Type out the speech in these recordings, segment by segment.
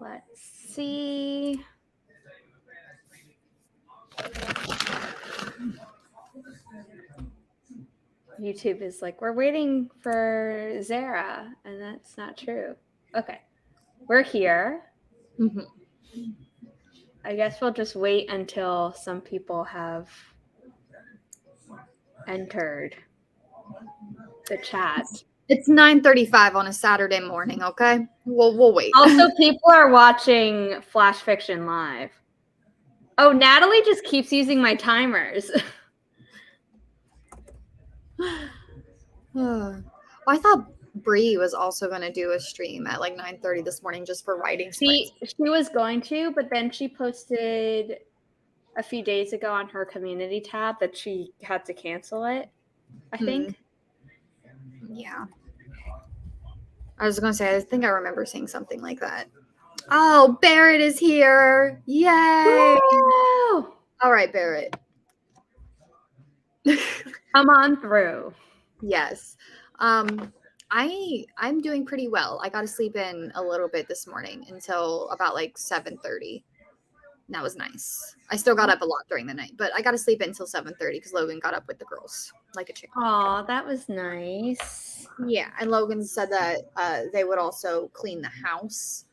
Let's see. YouTube is like, we're waiting for Zara, and that's not true. Okay. We're here. Mm-hmm. I guess we'll just wait until some people have entered the chat. It's 9:35 on a Saturday morning, okay? We'll wait. Also, people are watching Flash Fiction Live. Oh, Natalie just keeps using my timers. I thought Bree was also going to do a stream at like 9:30 this morning just for writing sprints. She was going to, but then she posted a few days ago on her community tab that she had to cancel it, I think. Yeah. I was going to say, I think I remember seeing something like that. Oh, Barrett is here. Yay. Woo! All right, Barrett. Come on through. Yes. I'm doing pretty well. I got to sleep in a little bit this morning until about like 7:30. That was nice. I still got up a lot during the night, but I got to sleep in until 7:30 because Logan got up with the girls like a chick. Aw, that was nice. Yeah, and Logan said that they would also clean the house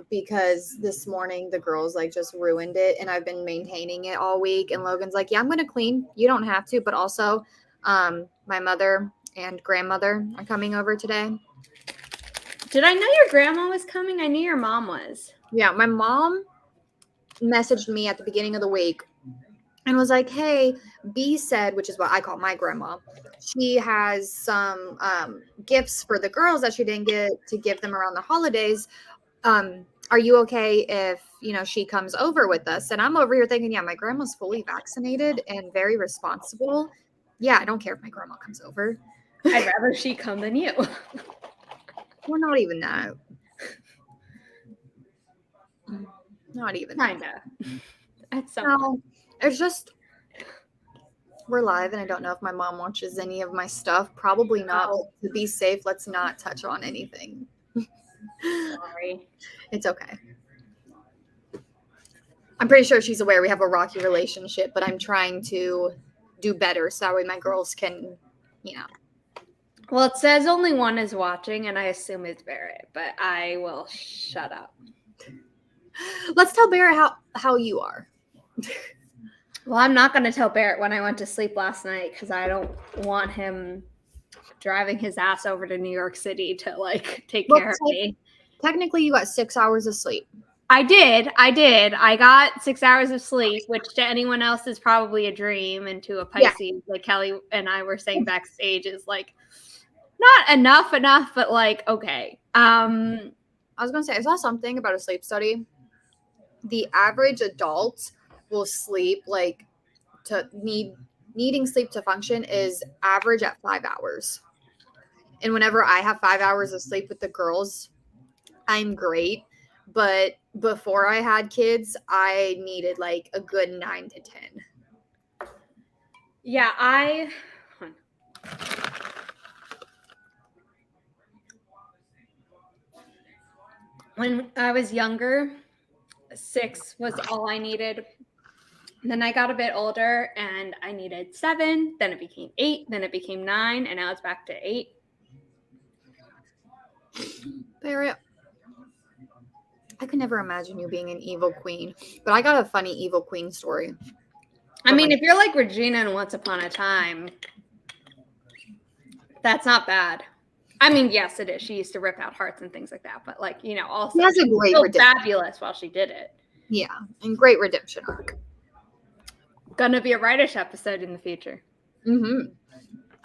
because this morning the girls like just ruined it, and I've been maintaining it all week. And Logan's like, "Yeah, I'm gonna clean. You don't have to, but also, my mother and grandmother are coming over today." Did I know your grandma was coming? I knew your mom was. Yeah, my mom messaged me at the beginning of the week and was like, "Hey, B said," which is what I call my grandma, she has some gifts for the girls that she didn't get to give them around the holidays. Are you okay if, she comes over with us? And I'm over here thinking, yeah, my grandma's fully vaccinated and very responsible. Yeah, I don't care if my grandma comes over. I'd rather she come than you. We're not even that. Not even Kinda. At some No, it's just we're live, and I don't know if my mom watches any of my stuff. Probably not. Oh. But to be safe, let's not touch on anything. Sorry. It's okay. I'm pretty sure she's aware we have a rocky relationship, but I'm trying to do better so that way my girls can, Well, it says only one is watching, and I assume it's Barrett, but I will shut up. Let's tell Barrett how you are. Well, I'm not going to tell Barrett when I went to sleep last night because I don't want him driving his ass over to New York City to take care of me. Technically, you got 6 hours of sleep. I did. I got 6 hours of sleep, which to anyone else is probably a dream, and to a Pisces, like Kelli and I were saying backstage, is not enough, but okay. I was gonna say, I saw something about a sleep study. The average adult will sleep needing sleep to function is average at 5 hours. And whenever I have 5 hours of sleep with the girls, I'm great. But before I had kids, I needed a good 9 to 10. Yeah, when I was younger, 6 was all I needed. And then I got a bit older and I needed 7, then it became 8, then it became 9, and now it's back to 8. Barrett, I could never imagine you being an evil queen, but I got a funny evil queen story. I mean, if you're like Regina in Once Upon a Time, that's not bad. I mean, yes, it is. She used to rip out hearts and things like that, but also she has a great redemption. Fabulous while she did it. Yeah, and great redemption arc. Gonna be a Wright-ish episode in the future. Mm-hmm.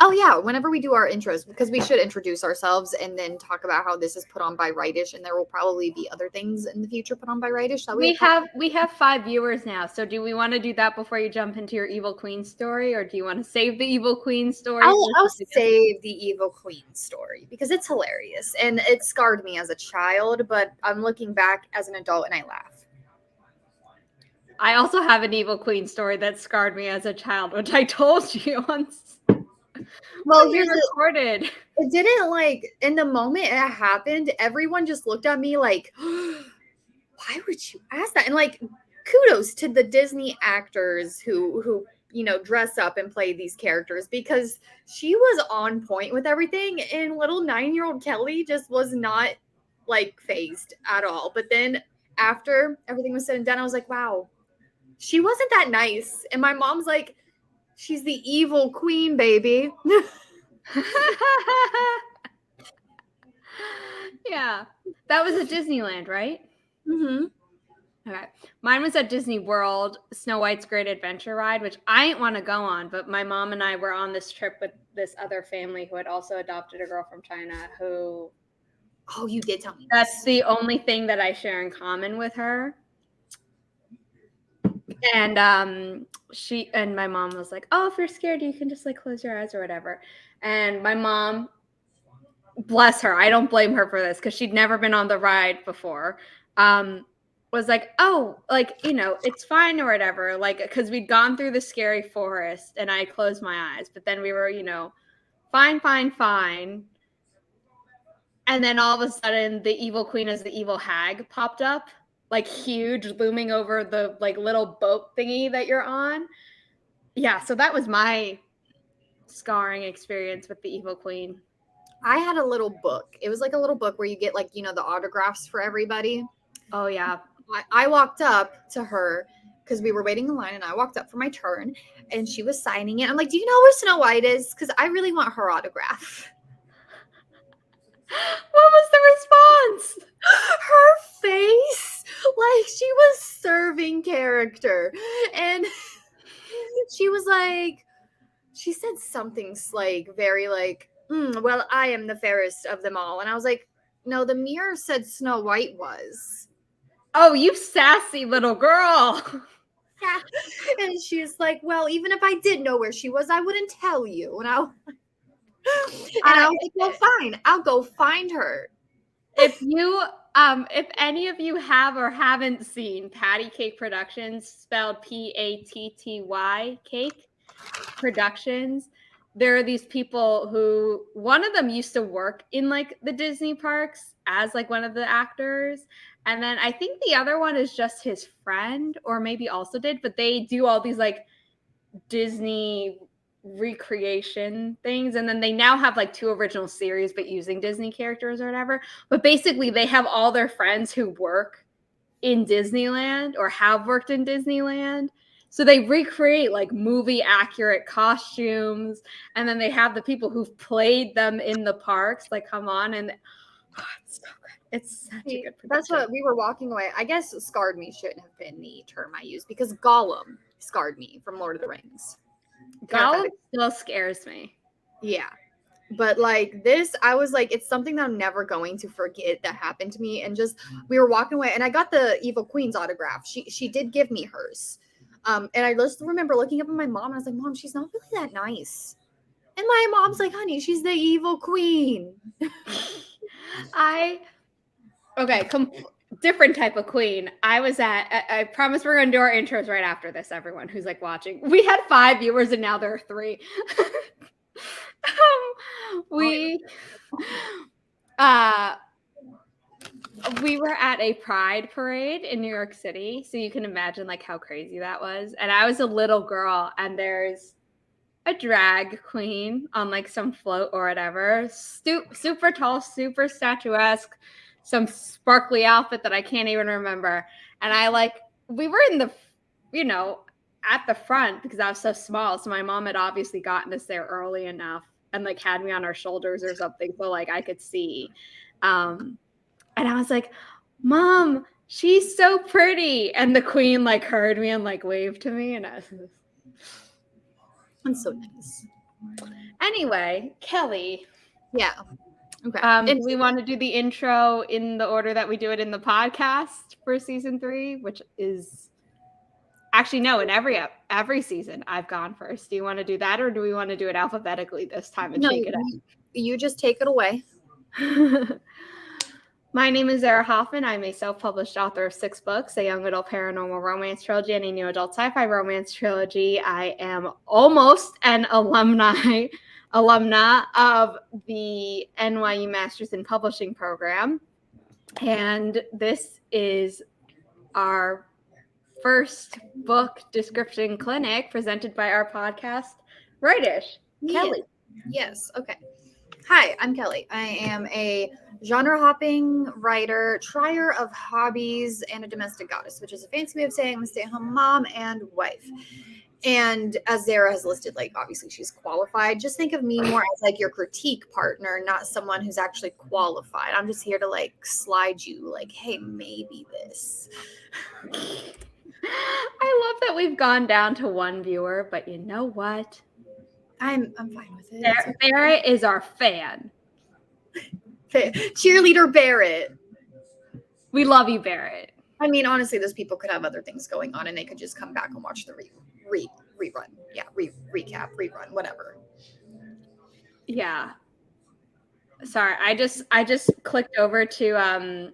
Oh yeah, whenever we do our intros, because we should introduce ourselves and then talk about how this is put on by Wright-ish, and there will probably be other things in the future put on by Wright-ish. We have 5 viewers now, so do we want to do that before you jump into your evil queen story, or do you want to save the evil queen story? I'll save the evil queen story because it's hilarious and it scarred me as a child, but I'm looking back as an adult and I laugh. I also have an evil queen story that scarred me as a child, which I told you once. Well, we recorded. It didn't like in the moment it happened, everyone just looked at me like, why would you ask that? And like, kudos to the Disney actors who dress up and play these characters, because she was on point with everything, and little 9-year-old Kelli just was not like phased at all. But then after everything was said and done, I was like, wow, she wasn't that nice. And my mom's like, she's the evil queen, baby. Yeah. That was at Disneyland, right? Mm-hmm. Okay. Mine was at Disney World, Snow White's Great Adventure Ride, which I didn't want to go on, but my mom and I were on this trip with this other family who had also adopted a girl from China who... Oh, you did tell me. That's the only thing that I share in common with her. And she and my mom was like, oh, if you're scared, you can just like close your eyes or whatever. And my mom, bless her, I don't blame her for this because she'd never been on the ride before, was like, oh, like, it's fine or whatever, like, because we'd gone through the scary forest and I closed my eyes, but then we were, fine. And then all of a sudden the evil queen as the evil hag popped up, like huge, looming over the like little boat thingy that you're on. Yeah, so that was my scarring experience with the evil queen. I had a little book. It was like a little book where you get like, the autographs for everybody. Oh, yeah. I walked up to her because we were waiting in line, and I walked up for my turn, and she was signing it. I'm like, do you know where Snow White is? Because I really want her autograph. What was the response? Her face, like she was serving character. And she was like, she said something like very like, well, I am the fairest of them all. And I was like, no, the mirror said Snow White was. Oh, you sassy little girl. Yeah. And she's like, well, even if I did know where she was, I wouldn't tell you. And I was like, well, fine, I'll go find her. If any of you have or haven't seen Patty Cake Productions, spelled Patty Cake Productions, there are these people who, one of them used to work in like the Disney parks as like one of the actors. And then I think the other one is just his friend, or maybe also did, but they do all these like Disney recreation things. And then they now have like 2 original series, but using Disney characters or whatever. But basically they have all their friends who work in Disneyland or have worked in Disneyland. So they recreate like movie accurate costumes, and then they have the people who've played them in the parks like come on, and it's so good. It's such a good production. That's what we were walking away. I guess scarred me shouldn't have been the term I used, because Gollum scarred me from Lord of the Rings. Gollum still scares me. Yeah. But like this, I was like, it's something that I'm never going to forget that happened to me. And just, we were walking away, and I got the evil queen's autograph. She did give me hers. And I just remember looking up at my mom, and I was like, Mom, she's not really that nice. And my mom's like, honey, she's the evil queen. Different type of queen. I promise we're going to do our intros right after this, everyone who's like watching. We had 5 viewers and now there are 3. We were at a pride parade in New York City, so you can imagine like how crazy that was. And I was a little girl, and there's a drag queen on like some float or whatever, super tall, super statuesque, some sparkly outfit that I can't even remember. And we were in the, at the front because I was so small. So my mom had obviously gotten us there early enough and like had me on her shoulders or something, so like I could see. And I was like, Mom, she's so pretty. And the queen like heard me and like waved to me, and I was That's so nice. Anyway, Kelli. Yeah. Okay. Do we want to do the intro in the order that we do it in the podcast for season 3, which is actually no, in every season I've gone first. Do you want to do that, or do we want to do it alphabetically this time and shake it up? You just take it away. My name is Zara Hoffman. I'm a self-published author of 6 books, a young adult paranormal romance trilogy, and a new adult sci-fi romance trilogy. I am almost an alumni alumna of the NYU Masters in Publishing program. And this is our first book description clinic presented by our podcast, Wright-ish. Kelli. Yes. Okay. Hi, I'm Kelli. I am a genre hopping writer, trier of hobbies, and a domestic goddess, which is a fancy way of saying I'm a stay-at-home mom and wife. And as Zara has listed, like, obviously she's qualified. Just think of me more as like your critique partner, not someone who's actually qualified. I'm just here to like slide you like, hey, maybe this. I love that we've gone down to one viewer, but you know what? I'm fine with it. Barrett is our fan. Cheerleader Barrett. We love you, Barrett. I mean, honestly, those people could have other things going on and they could just come back and watch the rerun. Yeah, recap, rerun, whatever. Yeah. Sorry, I just clicked over to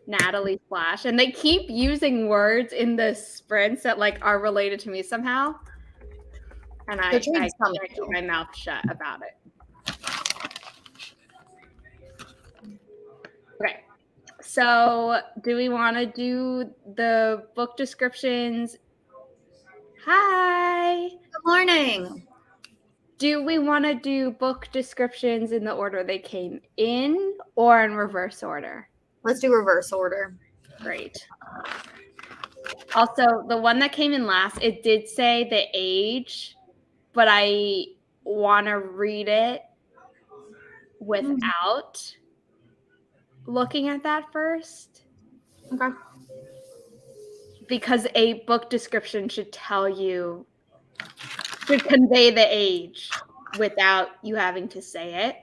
Natalie Flash, and they keep using words in the sprints that like are related to me somehow. And I keep my mouth shut about it. Okay. So do we want to do the book descriptions? Hi. Good morning. Do we want to do book descriptions in the order they came in or in reverse order? Let's do reverse order. Great. Also, the one that came in last, it did say the age, but I want to read it without looking at that first. Okay. Because a book description should tell you, should convey the age without you having to say it.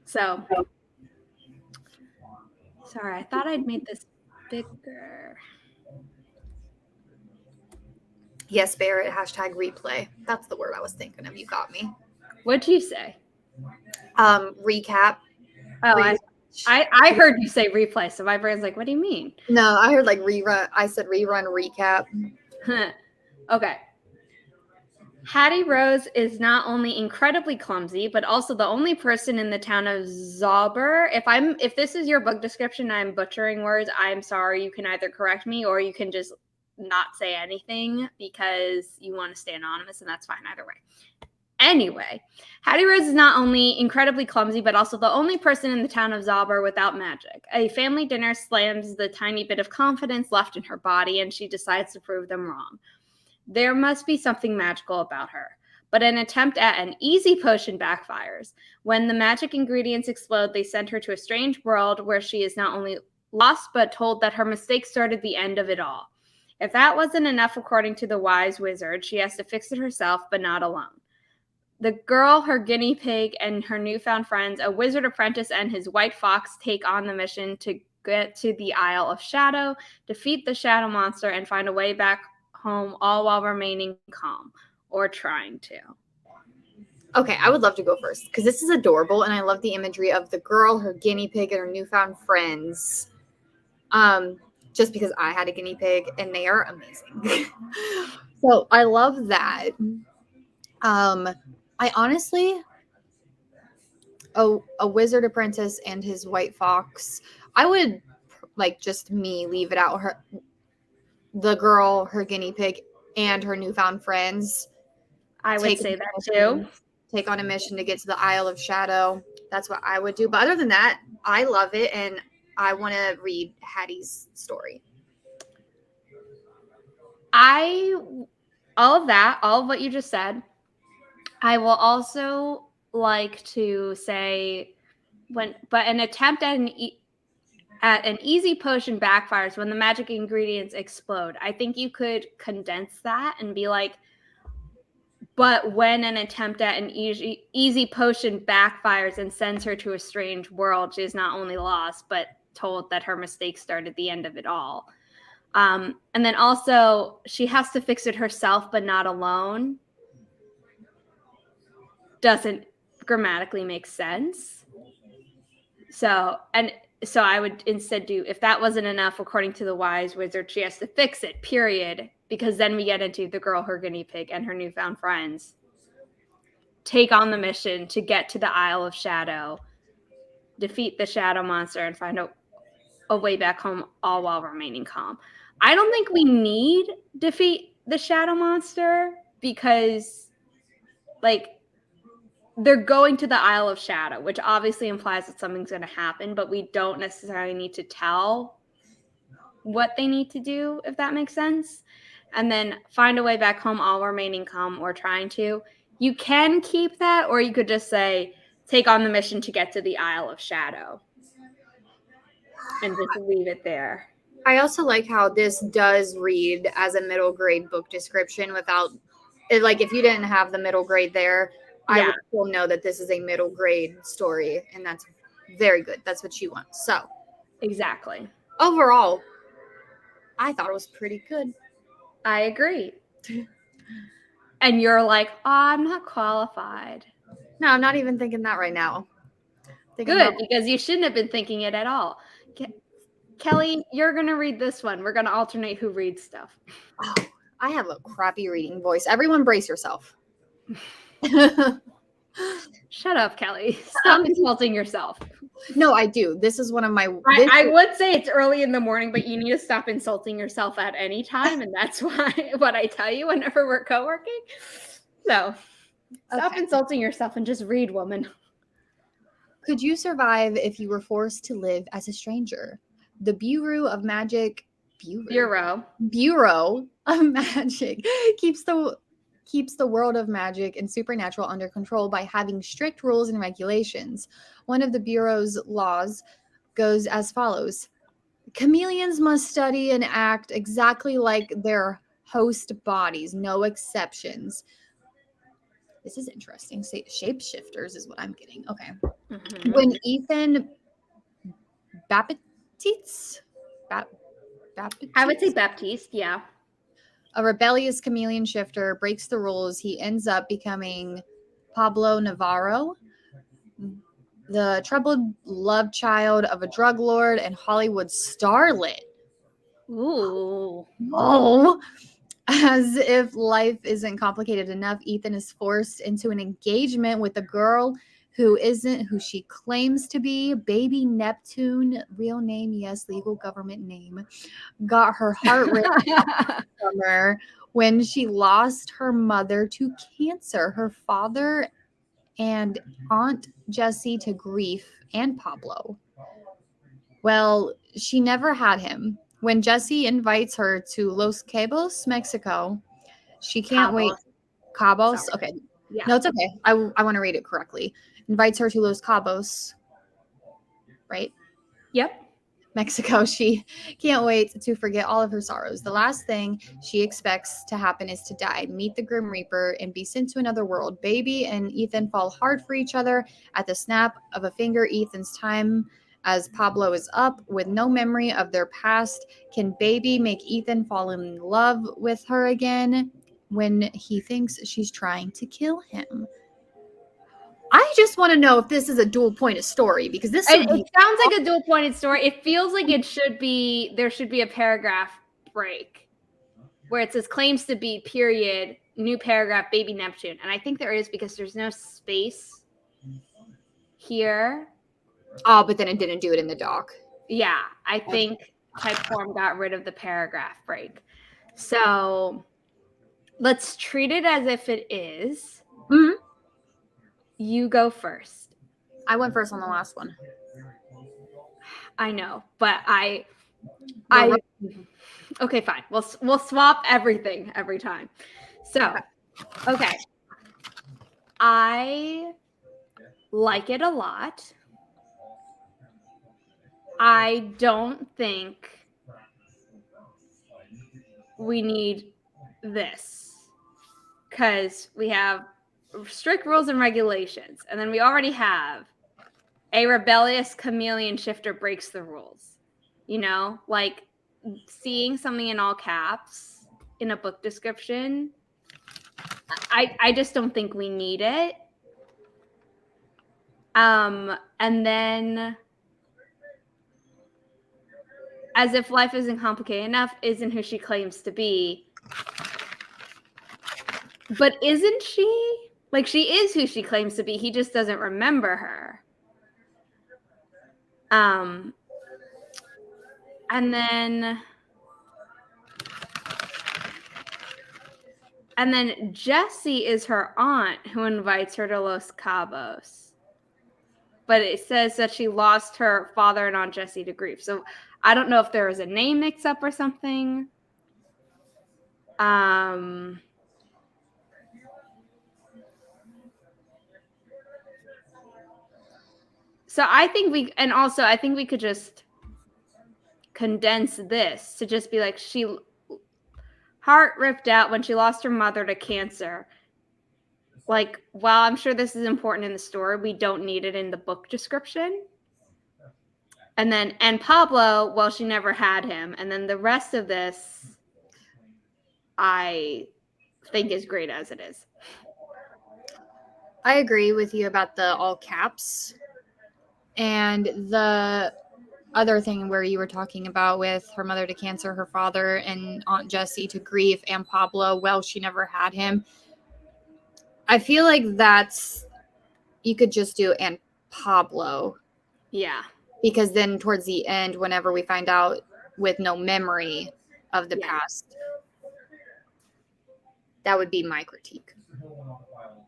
So, sorry, I thought I'd made this bigger. Yes, Barrett, hashtag replay. That's the word I was thinking of. You got me. What'd you say? Recap. Oh, I heard you say replay, so my brain's like, what do you mean? No, I heard like rerun. I said rerun, recap. Okay. Hattie Rose is not only incredibly clumsy, but also the only person in the town of Zauber. If this is your book description, I'm butchering words. I'm sorry. You can either correct me or you can just not say anything because you want to stay anonymous, and that's fine either way. Anyway, Hattie Rose is not only incredibly clumsy, but also the only person in the town of Zauber without magic. A family dinner slams the tiny bit of confidence left in her body, and she decides to prove them wrong. There must be something magical about her, but an attempt at an easy potion backfires. When the magic ingredients explode, they send her to a strange world where she is not only lost, but told that her mistake started the end of it all. If that wasn't enough, according to the wise wizard, she has to fix it herself, but not alone. The girl, her guinea pig, and her newfound friends, a wizard apprentice and his white fox, take on the mission to get to the Isle of Shadow, defeat the shadow monster, and find a way back home, all while remaining calm, or trying to. Okay, I would love to go first because this is adorable, and I love the imagery of the girl, her guinea pig, and her newfound friends. Just because I had a guinea pig, and they are amazing. So I love that. I honestly, a wizard apprentice and his white fox, I would like just leave it out. The girl, her guinea pig, and her newfound friends. I would say that too. Take on a mission to get to the Isle of Shadow. That's what I would do. But other than that, I love it, and I want to read Hattie's story. All of what you just said, I will also like to say but an attempt at an easy potion backfires when the magic ingredients explode. I think you could condense that and be like, but when an attempt at an easy potion backfires and sends her to a strange world, she is not only lost, but told that her mistake started the end of it all. And then also, she has to fix it herself, but not alone. Doesn't grammatically make sense. So I would instead do, if that wasn't enough, according to the wise wizard, she has to fix it, period. Because then we get into the girl, her guinea pig, and her newfound friends. take on the mission to get to the Isle of Shadow, defeat the shadow monster, and find a way back home, all while remaining calm. I don't think we need defeat the shadow monster because, like, they're going to the Isle of Shadow, which obviously implies that something's going to happen, but we don't necessarily need to tell what they need to do, if that makes sense. And then find a way back home, all remaining calm, or trying to. You can keep that, or you could just say, take on the mission to get to the Isle of Shadow. And just leave it there. I also like how this does read as a middle grade book description without, like, if you didn't have the middle grade there, I would still know that this is a middle grade story, and that's very good. That's what you want. So, exactly. Overall, I thought it was pretty good. I agree. And you're like, oh, I'm not qualified. No, I'm not even thinking that right now. Good, because you shouldn't have been thinking it at all. Kelly, you're going to read this one. We're going to alternate who reads stuff. Oh, I have a crappy reading voice. Everyone brace yourself. Shut up, Kelly. Stop insulting yourself. No, I do. This is one of my... I would say it's early in the morning, but you need to stop insulting yourself at any time, and that's why what I tell you whenever we're co-working. So, stop insulting yourself and just read, woman. Could you survive if you were forced to live as a stranger? The Bureau of Magic keeps the world of magic and supernatural under control by having strict rules and regulations. One of the Bureau's laws goes as follows. Chameleons must study and act exactly like their host bodies, no exceptions. This is interesting. Shapeshifters is what I'm getting. Okay. Mm-hmm. When Ethan Baptiste? I would say Baptiste, yeah. A rebellious chameleon shifter breaks the rules. He ends up becoming Pablo Navarro, the troubled love child of a drug lord and Hollywood starlet. Ooh. Oh. As if life isn't complicated enough, Ethan is forced into an engagement with a girl who isn't who she claims to be. Baby Neptune, real name, yes, legal government name, got her heart ripped from her when she lost her mother to cancer, her father and Aunt Jessie to grief, and Pablo. Well, she never had him. When Jessie invites her to Los Cabos, Mexico, she can't wait. Cabos? Sorry. Okay. Yeah. No, it's okay. I want to read it correctly. Invites her to Los Cabos, right? Yep. Mexico. She can't wait to forget all of her sorrows. The last thing she expects to happen is to die, meet the Grim Reaper, and be sent to another world. Baby and Ethan fall hard for each other at the snap of a finger. Ethan's time as Pablo is up with no memory of their past. Can Baby make Ethan fall in love with her again when he thinks she's trying to kill him? I just want to know if this is a dual-pointed story, because this it sounds like a dual-pointed story. It feels like there should be a paragraph break where it says claims to be period, new paragraph, Baby Neptune. And I think there is, because there's no space here. Oh, but then it didn't do it in the doc. Yeah, I think Typeform got rid of the paragraph break. So let's treat it as if it is. Mm-hmm. You go first. I went first on the last one. I know, but okay, fine. We'll swap everything every time. So, okay. I like it a lot. I don't think we need this because we have strict rules and regulations, and then we already have a rebellious chameleon shifter breaks the rules. You know, like seeing something in all caps in a book description, I just don't think we need it. And then as if life isn't complicated enough, isn't who she claims to be. But isn't she? Like, she is who she claims to be. He just doesn't remember her. And then Jessie is her aunt who invites her to Los Cabos. But it says that she lost her father and Aunt Jessie to grief. So I don't know if there was a name mix up or something. So I think we could just condense this to just be like, she heart ripped out when she lost her mother to cancer. Like, while I'm sure this is important in the story, we don't need it in the book description. And Pablo, well, she never had him. And then the rest of this, I think, is great as it is. I agree with you about the all caps. And the other thing where you were talking about with her mother to cancer, her father, and Aunt Jessie to grief, and Pablo, well, she never had him. I feel like you could just do and Pablo. Yeah. Because then towards the end, whenever we find out with no memory of the past, that would be my critique.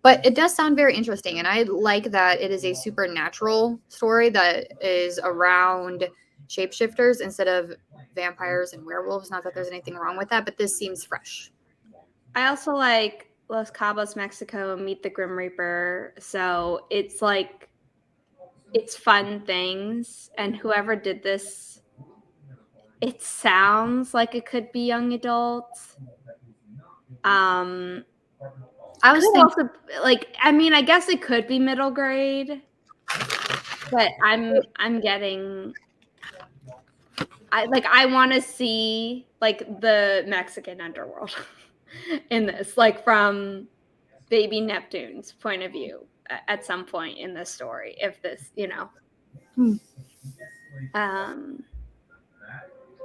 But it does sound very interesting. And I like that it is a supernatural story that is around shapeshifters instead of vampires and werewolves. Not that there's anything wrong with that, but this seems fresh. I also like Los Cabos, Mexico, Meet the Grim Reaper. So it's like, it's fun things. And whoever did this, it sounds like it could be young adults. I was thinking, also, like, I mean, I guess it could be middle grade, but I'm getting, I want to see like the Mexican underworld in this, like from baby Neptune's point of view at some point in the story, if this,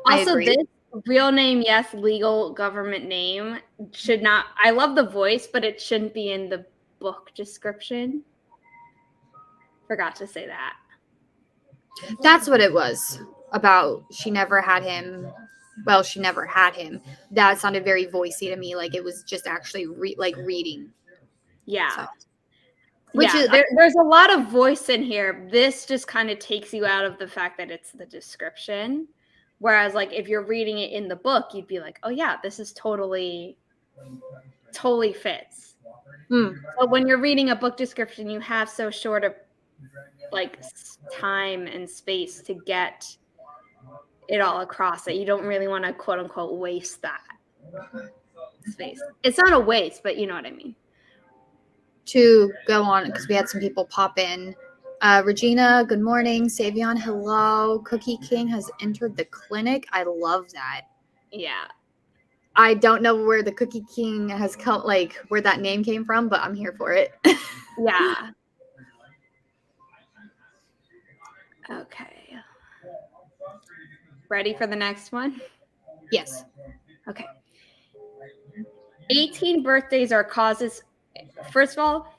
Also, this real name, yes, legal government name should not. I love the voice, but it shouldn't be in the book description. Forgot to say that. That's what it was about. She never had him. Well, she never had him. That sounded very voicey to me, like it was just actually reading. Yeah. So. There's a lot of voice in here. This just kind of takes you out of the fact that it's the description. Whereas, like, if you're reading it in the book, you'd be like, oh, yeah, this is totally fits. But when you're reading a book description, you have so short of, like, time and space to get it all across that you don't really want to, quote unquote, waste that space. It's not a waste, but you know what I mean. To go on, because we had some people pop in. Regina, good morning. Savion, hello. Cookie King has entered the clinic. I love that. Yeah. I don't know where the Cookie King has come, like where that name came from, but I'm here for it. Yeah. Okay. Ready for the next one? Yes. Okay. 18 birthdays are causes. First of all,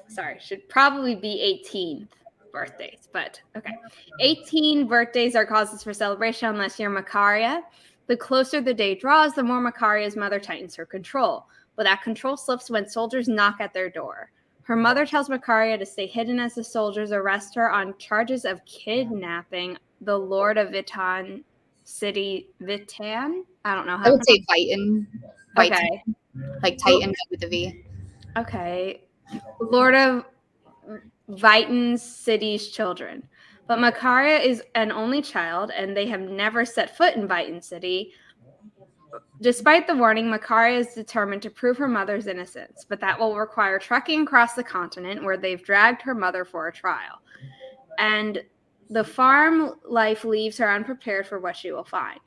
sorry, should probably be 18th birthdays, but okay. 18 birthdays are causes for celebration unless you're Macaria. The closer the day draws, the more Macaria's mother tightens her control. But that control slips when soldiers knock at their door. Her mother tells Macaria to stay hidden as the soldiers arrest her on charges of kidnapping the Lord of Vitan City. Vitan? I don't know how. I would say Vitan. Okay. Like Titan with a V. Okay. Lord of Vitan City's children. But Macaria is an only child, and they have never set foot in Vitan City. Despite the warning, Macaria is determined to prove her mother's innocence, but that will require trekking across the continent where they've dragged her mother for a trial. And the farm life leaves her unprepared for what she will find.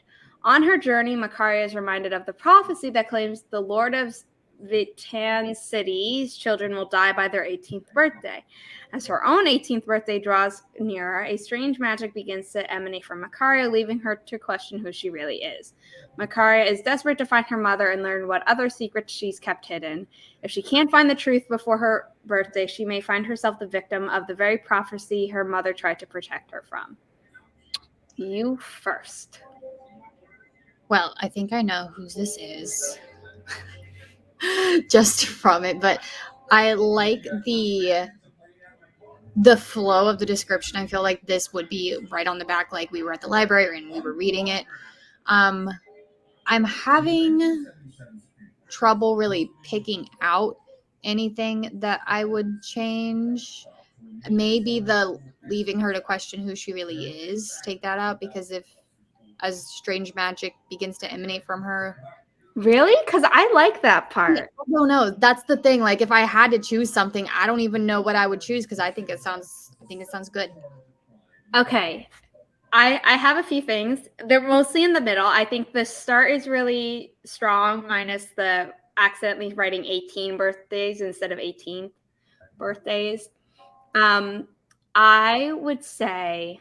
On her journey, Macaria is reminded of the prophecy that claims the Lord of Vitan City's children will die by their 18th birthday. As her own 18th birthday draws nearer, a strange magic begins to emanate from Makaria, leaving her to question who she really is. Makaria is desperate to find her mother and learn what other secrets she's kept hidden. If she can't find the truth before her birthday, she may find herself the victim of the very prophecy her mother tried to protect her from. You first. Well, I think I know who this is just from it, but I like the flow of the description. I feel like this would be right on the back, like we were at the library and we were reading it. I'm having trouble really picking out anything that I would change. Maybe the leaving her to question who she really is, take that out, because if as strange magic begins to emanate from her. Really? Because I like that part. No, that's the thing. Like if I had to choose something, I don't even know what I would choose because I think it sounds good. Okay. I have a few things. They're mostly in the middle. I think the start is really strong, minus the accidentally writing 18 birthdays instead of 18 birthdays. I would say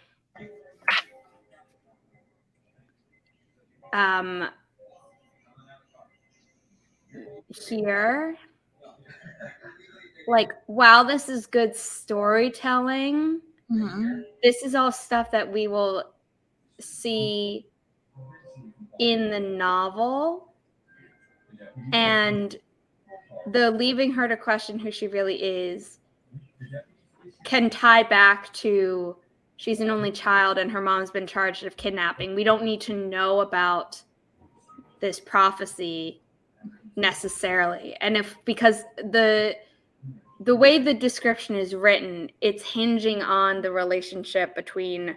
here, like, while this is good storytelling, this is all stuff that we will see in the novel, and the leaving her to question who she really is can tie back to she's an only child and her mom's been charged of kidnapping. We don't need to know about this prophecy necessarily. And because the way the description is written, it's hinging on the relationship between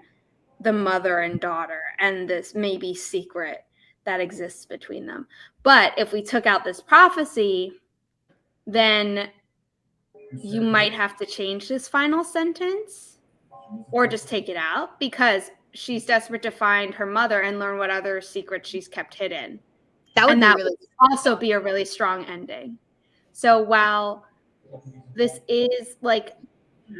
the mother and daughter and this maybe secret that exists between them. But if we took out this prophecy, then you might have to change this final sentence or just take it out, because she's desperate to find her mother and learn what other secrets she's kept hidden. That would also be a really strong ending. So while this is like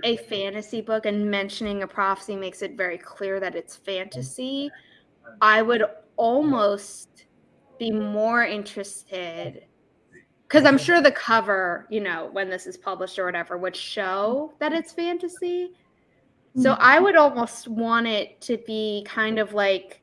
a fantasy book and mentioning a prophecy makes it very clear that it's fantasy, I would almost be more interested, because I'm sure the cover, when this is published or whatever, would show that it's fantasy. So I would almost want it to be kind of like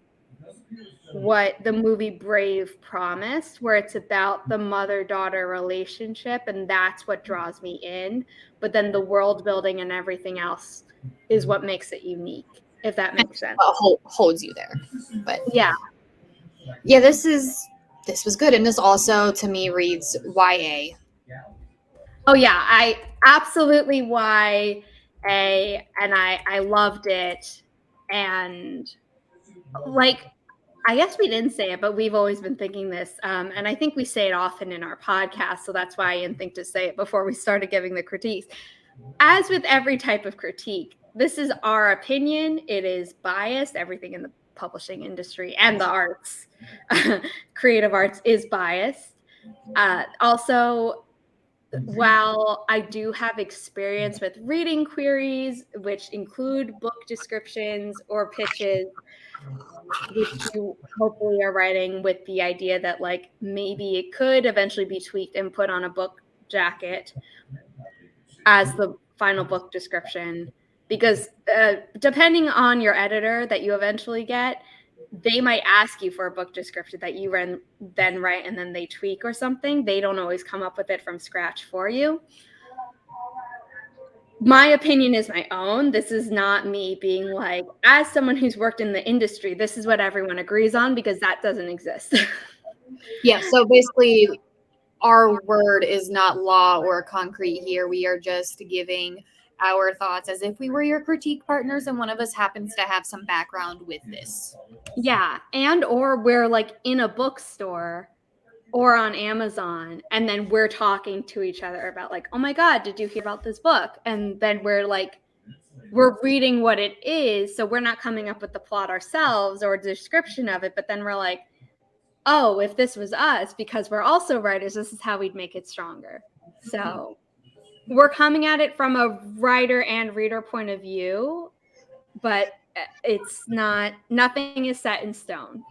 what the movie Brave promised, where it's about the mother-daughter relationship, and that's what draws me in. But then the world building and everything else is what makes it unique, if that makes sense. Holds you there. But yeah, this was good, and this also to me reads YA. Oh yeah, I absolutely YA, and I loved it. And like, I guess we didn't say it, but we've always been thinking this, and I think we say it often in our podcast, so that's why I didn't think to say it before we started giving the critiques. As with every type of critique, this is our opinion. It is biased. Everything in the publishing industry and the arts, creative arts, is biased. Also, while I do have experience with reading queries, which include book descriptions or pitches, which you hopefully are writing with the idea that like maybe it could eventually be tweaked and put on a book jacket as the final book description, because depending on your editor that you eventually get, they might ask you for a book description that you then write and then they tweak or something. They don't always come up with it from scratch for you. My opinion is my own. This is not me being like, as someone who's worked in the industry, this is what everyone agrees on, because that doesn't exist. Yeah, so basically our word is not law or concrete here. We are just giving our thoughts as if we were your critique partners and one of us happens to have some background with this. Yeah, and or we're like in a bookstore or on Amazon, and then we're talking to each other about like, oh my God, did you hear about this book? And then we're reading what it is, so we're not coming up with the plot ourselves or a description of it, but then we're like, oh, if this was us, because we're also writers, this is how we'd make it stronger. So we're coming at it from a writer and reader point of view, but it's not, nothing is set in stone.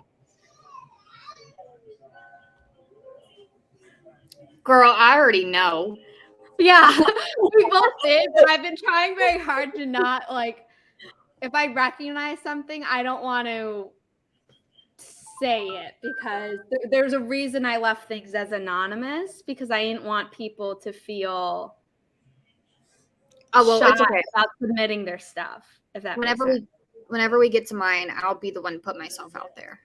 Girl, I already know. Yeah, we both did, but I've been trying very hard to not, like, if I recognize something, I don't want to say it, because there's a reason I left things as anonymous, because I didn't want people to feel shy it's okay. about submitting their stuff, if that makes sense. Whenever we get to mine, I'll be the one to put myself out there.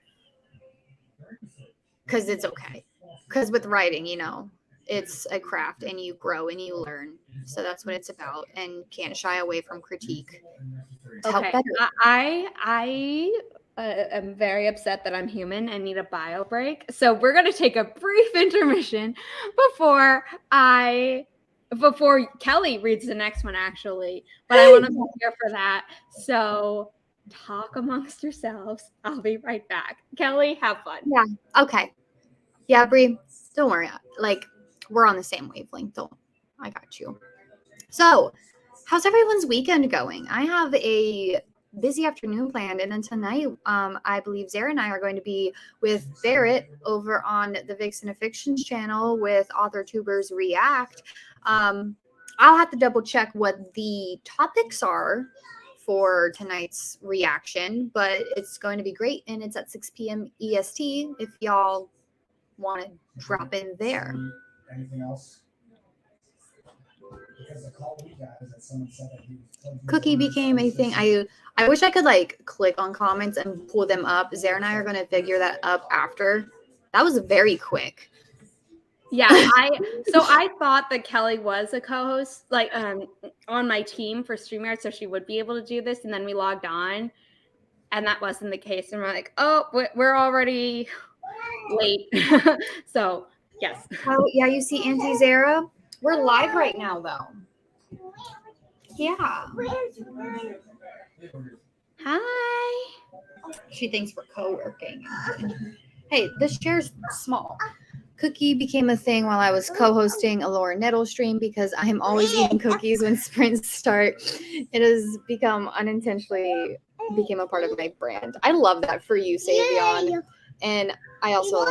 Because it's okay. Because with writing, you know, it's a craft and you grow and you learn. So that's what it's about, and can't shy away from critique to help better. I am very upset that I'm human and need a bio break. So we're going to take a brief intermission before Kelli reads the next one, actually. But I want to be here for that. So talk amongst yourselves. I'll be right back. Kelli, have fun. Yeah. Okay. Yeah, Brie, don't worry. Like, we're on the same wavelength. I got you. So, how's everyone's weekend going? I have a busy afternoon planned, and then tonight, I believe Zara and I are going to be with Barrett over on the Vixen of Fictions channel with Author Tubers React. I'll have to double check what the topics are for tonight's reaction, but it's going to be great, and it's at 6 p.m. EST if y'all want to drop in there. Anything else? Cookie became a thing. I wish I could like click on comments and pull them up. Zara and I are going to figure that up after. That was very quick. Yeah, I thought that Kelli was a co-host, like on my team for StreamYard, so she would be able to do this, and then we logged on, and that wasn't the case, and we're like, oh, we're already late. So yes. Oh yeah, you see Auntie Zara? We're live right now though. Yeah. Hi. She thinks we're co-working. Hey, this chair's small. Cookie became a thing while I was co-hosting a Laura Nettle stream because I am always eating cookies when sprints start. It has become unintentionally became a part of my brand. I love that for you, Savion. And I also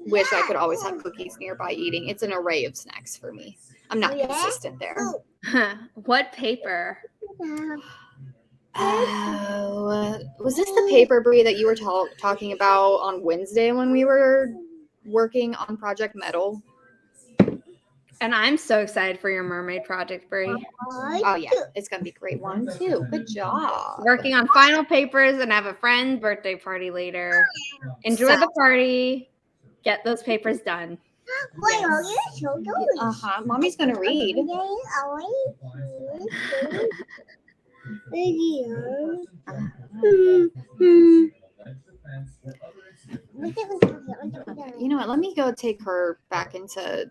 wish I could always have cookies nearby eating. It's an array of snacks for me. I'm not consistent there. What paper? Was this the paper, Brie, that you were talking about on Wednesday when we were working on Project Metal? And I'm so excited for your mermaid project, Brie. Oh yeah, it's gonna be a great one too. Good job. Working on final papers and have a friend's birthday party later. Enjoy the party. Get those papers done. Mommy's gonna read. You know what? Let me go take her back into.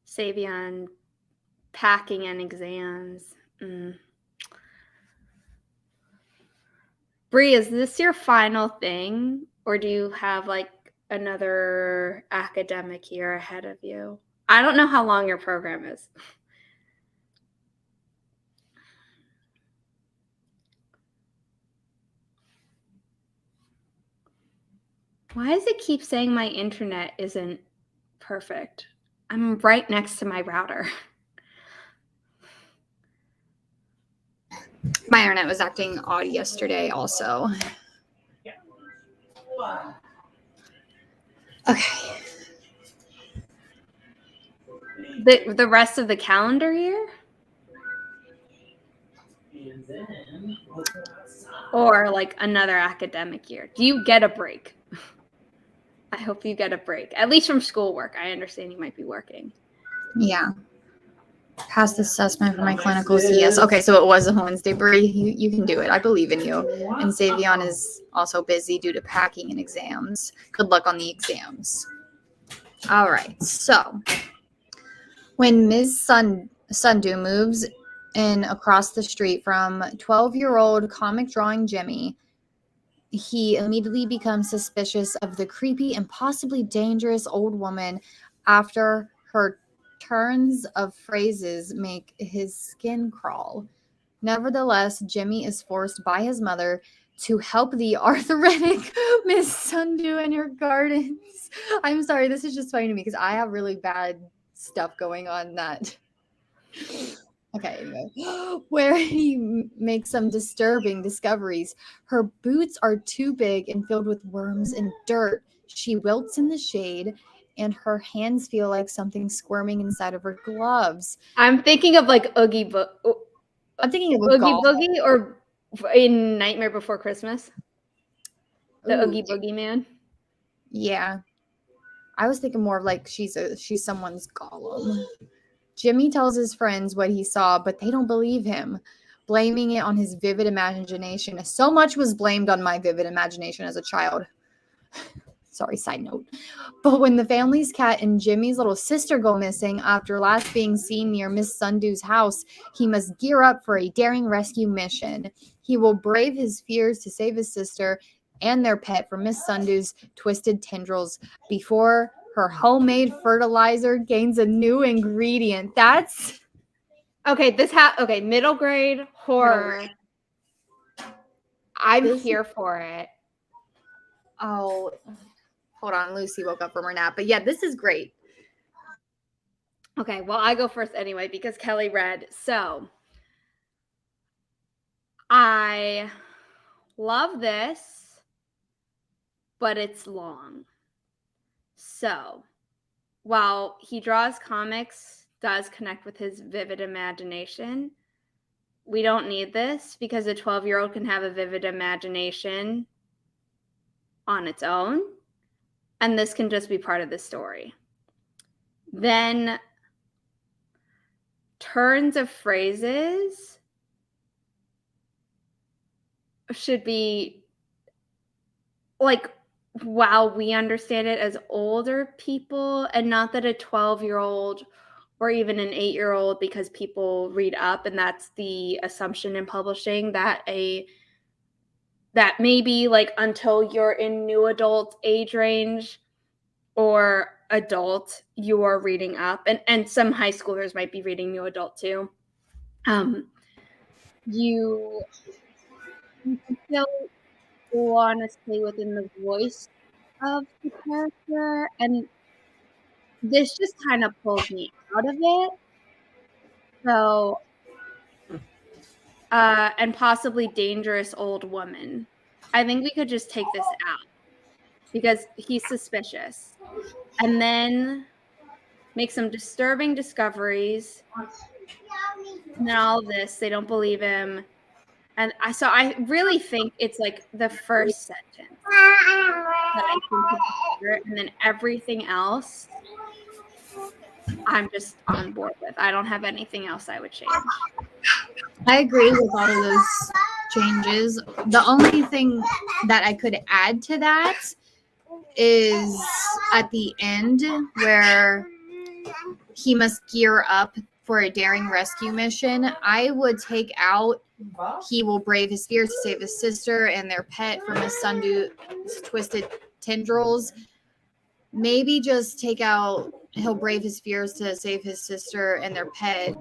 Savion, packing and exams. Brie, is this your final thing, or do you have like another academic year ahead of you? I don't know how long your program is. Why does it keep saying my internet isn't perfect? I'm right next to my router. My internet was acting odd yesterday also. Okay. The rest of the calendar year? Or like another academic year? Do you get a break? I hope you get a break, at least from schoolwork. I understand you might be working. Yeah. Pass the assessment for my clinicals. Yes. Okay, so it was a Wednesday, Brie. You can do it. I believe in you. And Savion is also busy due to packing and exams. Good luck on the exams. All right. So when Ms. Sundu moves and across the street from 12-year-old comic drawing Jimmy. He immediately becomes suspicious of the creepy and possibly dangerous old woman after her turns of phrases make his skin crawl. Nevertheless, Jimmy is forced by his mother to help the arthritic Miss Sundu in her gardens. I'm sorry, this is just funny to me because I have really bad stuff going on that. Okay, anyway, where he makes some disturbing discoveries. Her boots are too big and filled with worms and dirt. She wilts in the shade, and her hands feel like something squirming inside of her gloves. I'm thinking of like Oogie I'm thinking of a Oogie golf. Boogie or in Nightmare Before Christmas. The Ooh, Oogie Boogie Man. yeah. I was thinking more of like she's someone's golem. Jimmy tells his friends what he saw, but they don't believe him, blaming it on his vivid imagination. So much was blamed on my vivid imagination as a child. Sorry, side note. But when the family's cat and Jimmy's little sister go missing after last being seen near Miss Sundu's house, he must gear up for a daring rescue mission. He will brave his fears to save his sister and their pet from Miss Sundu's twisted tendrils before her homemade fertilizer gains a new ingredient. That's Okay, middle grade horror. I'm here for it. Oh, hold on. Lucy woke up from her nap. But yeah, this is great. Okay, well, I go first anyway because Kelli read. So, I love this, but it's long. So, while he draws comics, does connect with his vivid imagination, we don't need this because a 12-year-old can have a vivid imagination on its own, and this can just be part of the story. Then turns of phrases should be like while we understand it as older people, and not that a 12-year-old or even an 8-year-old, because people read up and that's the assumption in publishing that maybe like until you're in new adult age range or adult, you are reading up, and some high schoolers might be reading new adult too. You still want to stay within the voice of the character, and this just kind of pulls me out of it. So, and possibly dangerous old woman. I think we could just take this out because he's suspicious, and then make some disturbing discoveries. And then all of this, they don't believe him. And I really think it's like the first sentence that I think is better, and then everything else I'm just on board with. I don't have anything else I would change. I agree with all of those changes. The only thing that I could add to that is at the end where he must gear up for a daring rescue mission. I would take out he will brave his fears to save his sister and their pet from his Sundu's twisted tendrils. Maybe just take out he'll brave his fears to save his sister and their pet.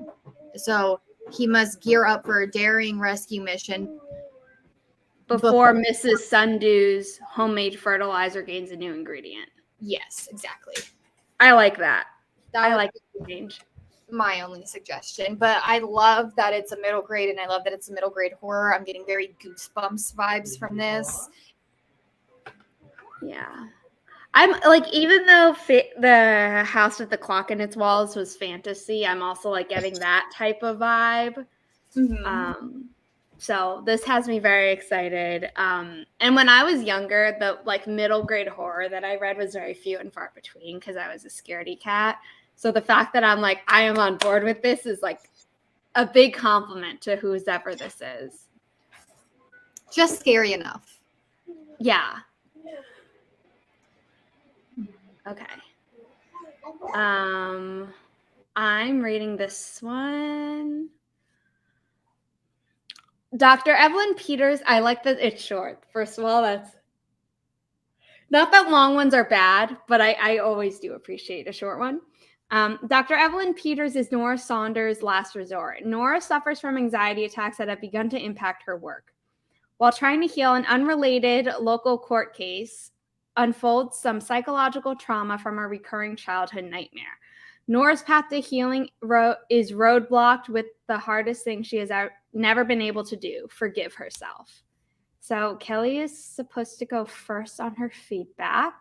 So he must gear up for a daring rescue mission before Mrs. Sundu's homemade fertilizer gains a new ingredient. Yes, exactly. I like that. I like the change. My only suggestion, but I love that it's a middle grade, and I love that it's a middle grade horror. I'm getting very Goosebumps vibes from this. Yeah. I'm like, even though the house with the clock in its walls was fantasy, I'm also like getting that type of vibe. Mm-hmm. So this has me very excited. And when I was younger, the like middle grade horror that I read was very few and far between because I was a scaredy cat. So the fact that I'm like, I am on board with this is like a big compliment to whoever this is. Just scary enough. Yeah. Okay. I'm reading this one. Dr. Evelyn Peters, I like that it's short. First of all, that's not that long ones are bad, but I always do appreciate a short one. Dr. Evelyn Peters is Nora Saunders' last resort. Nora suffers from anxiety attacks that have begun to impact her work. While trying to heal an unrelated local court case, unfolds some psychological trauma from a recurring childhood nightmare. Nora's path to healing is roadblocked with the hardest thing she has never been able to do, forgive herself. So Kelli is supposed to go first on her feedback.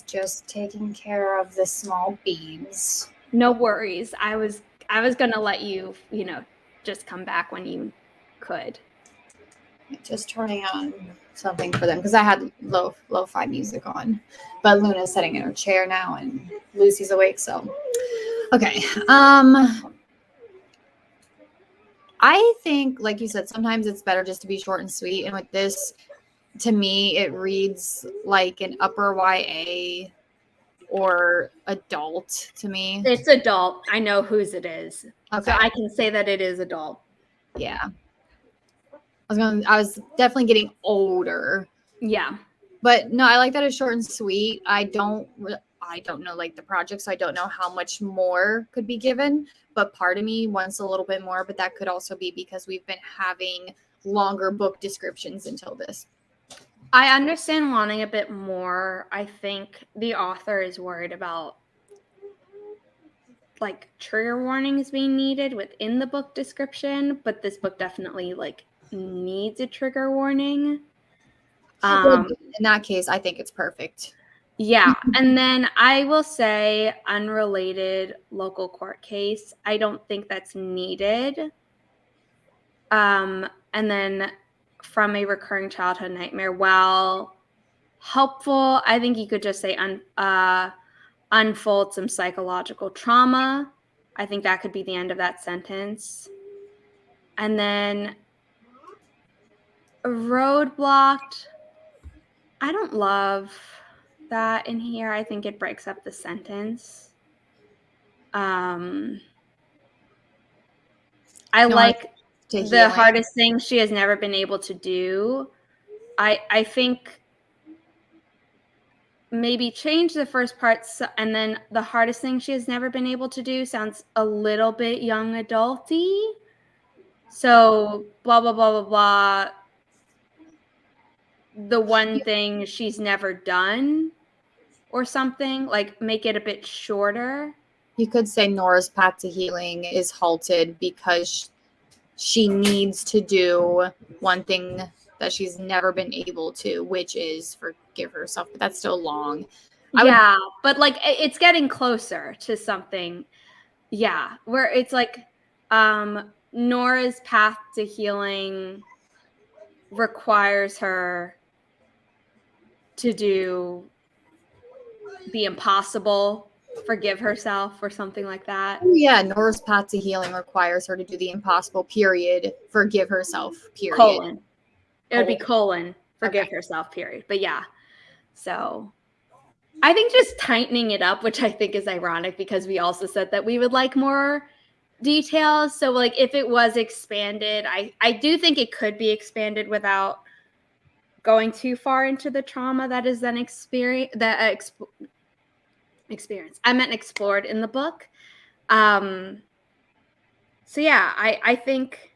Just taking care of the small beans. No worries. I was gonna let you, just come back when you could. Just turning on something for them because I had lo-fi music on, but Luna's sitting in her chair now and Lucy's awake. So, okay. I think, like you said, sometimes it's better just to be short and sweet. And with this, to me, it reads like an upper YA or adult to me. It's adult. I know whose it is. Okay. So I can say that it is adult. Yeah. I was definitely getting older. Yeah. But no, I like that it's short and sweet. I don't know like the project, so I don't know how much more could be given. But part of me wants a little bit more, but that could also be because we've been having longer book descriptions until this. I understand wanting a bit more. I think the author is worried about like trigger warnings being needed within the book description, but this book definitely like needs a trigger warning. In that case, I think it's perfect. Yeah. And then I will say unrelated local court case. I don't think that's needed. And then from a recurring childhood nightmare, while helpful, I think you could just say unfold some psychological trauma. I think that could be the end of that sentence. And then roadblocked. I don't love that in here. I think it breaks up the sentence. I like the hardest thing she has never been able to do. I think maybe change the first part, and then the hardest thing she has never been able to do sounds a little bit young adulty. So blah, blah, blah, blah, blah. The one thing she's never done or something, like make it a bit shorter. You could say Nora's path to healing is halted because she needs to do one thing that she's never been able to, which is forgive herself. But that's still long. But like it's getting closer to something. Yeah, where it's like Nora's path to healing requires her to do the impossible, forgive herself or something like that. Yeah, Nora's path to healing requires her to do the impossible, period. Forgive herself, period. Colon. It would be colon, forgive herself, period. But yeah, so I think just tightening it up, which I think is ironic because we also said that we would like more details. So like if it was expanded, I do think it could be expanded without going too far into the trauma that is then experience. I meant explored in the book. So yeah, I think.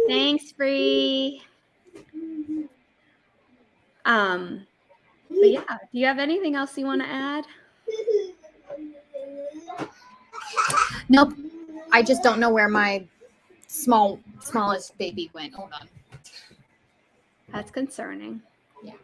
Thanks, Bree. But yeah, do you have anything else you want to add? Nope. I just don't know where my smallest baby went. Hold on. That's concerning. Yeah.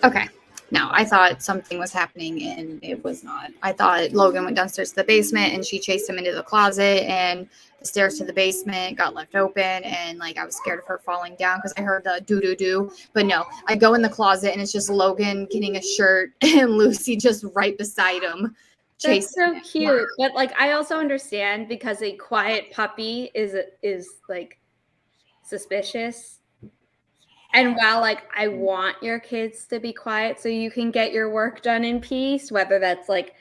Okay. Now I thought something was happening and it was not. I thought Logan went downstairs to the basement and she chased him into the closet, and the stairs to the basement got left open, and like I was scared of her falling down because I heard the do. But no, I go in the closet and it's just Logan getting a shirt and Lucy just right beside him. That's so cute. But like I also understand, because a quiet puppy is like suspicious. And while like I want your kids to be quiet so you can get your work done in peace, whether that's like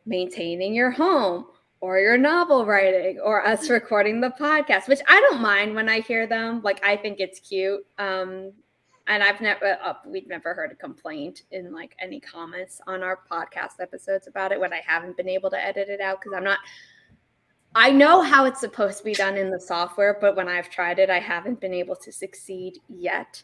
maintaining your home or your novel writing or us recording the podcast, which I don't mind when I hear them. Like I think it's cute. And we've never heard a complaint in like any comments on our podcast episodes about it when I haven't been able to edit it out, because I know how it's supposed to be done in the software, but when I've tried it, I haven't been able to succeed yet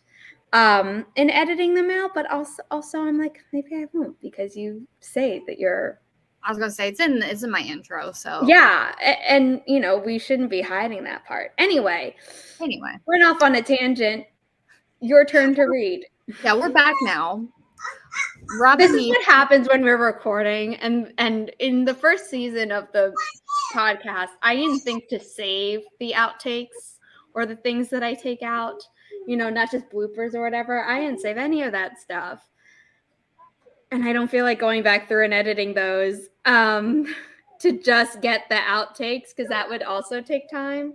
in editing them out. But also I'm like, maybe I won't, because you say that you're. I was gonna say it's in my intro, so yeah, and you know we shouldn't be hiding that part. Anyway, we're off on a tangent. Your turn to read. Yeah, we're back now. This is what happens when we're recording, and in the first season of the podcast, I didn't think to save the outtakes or the things that I take out, you know, not just bloopers or whatever. I didn't save any of that stuff, and I don't feel like going back through and editing those to just get the outtakes, because that would also take time.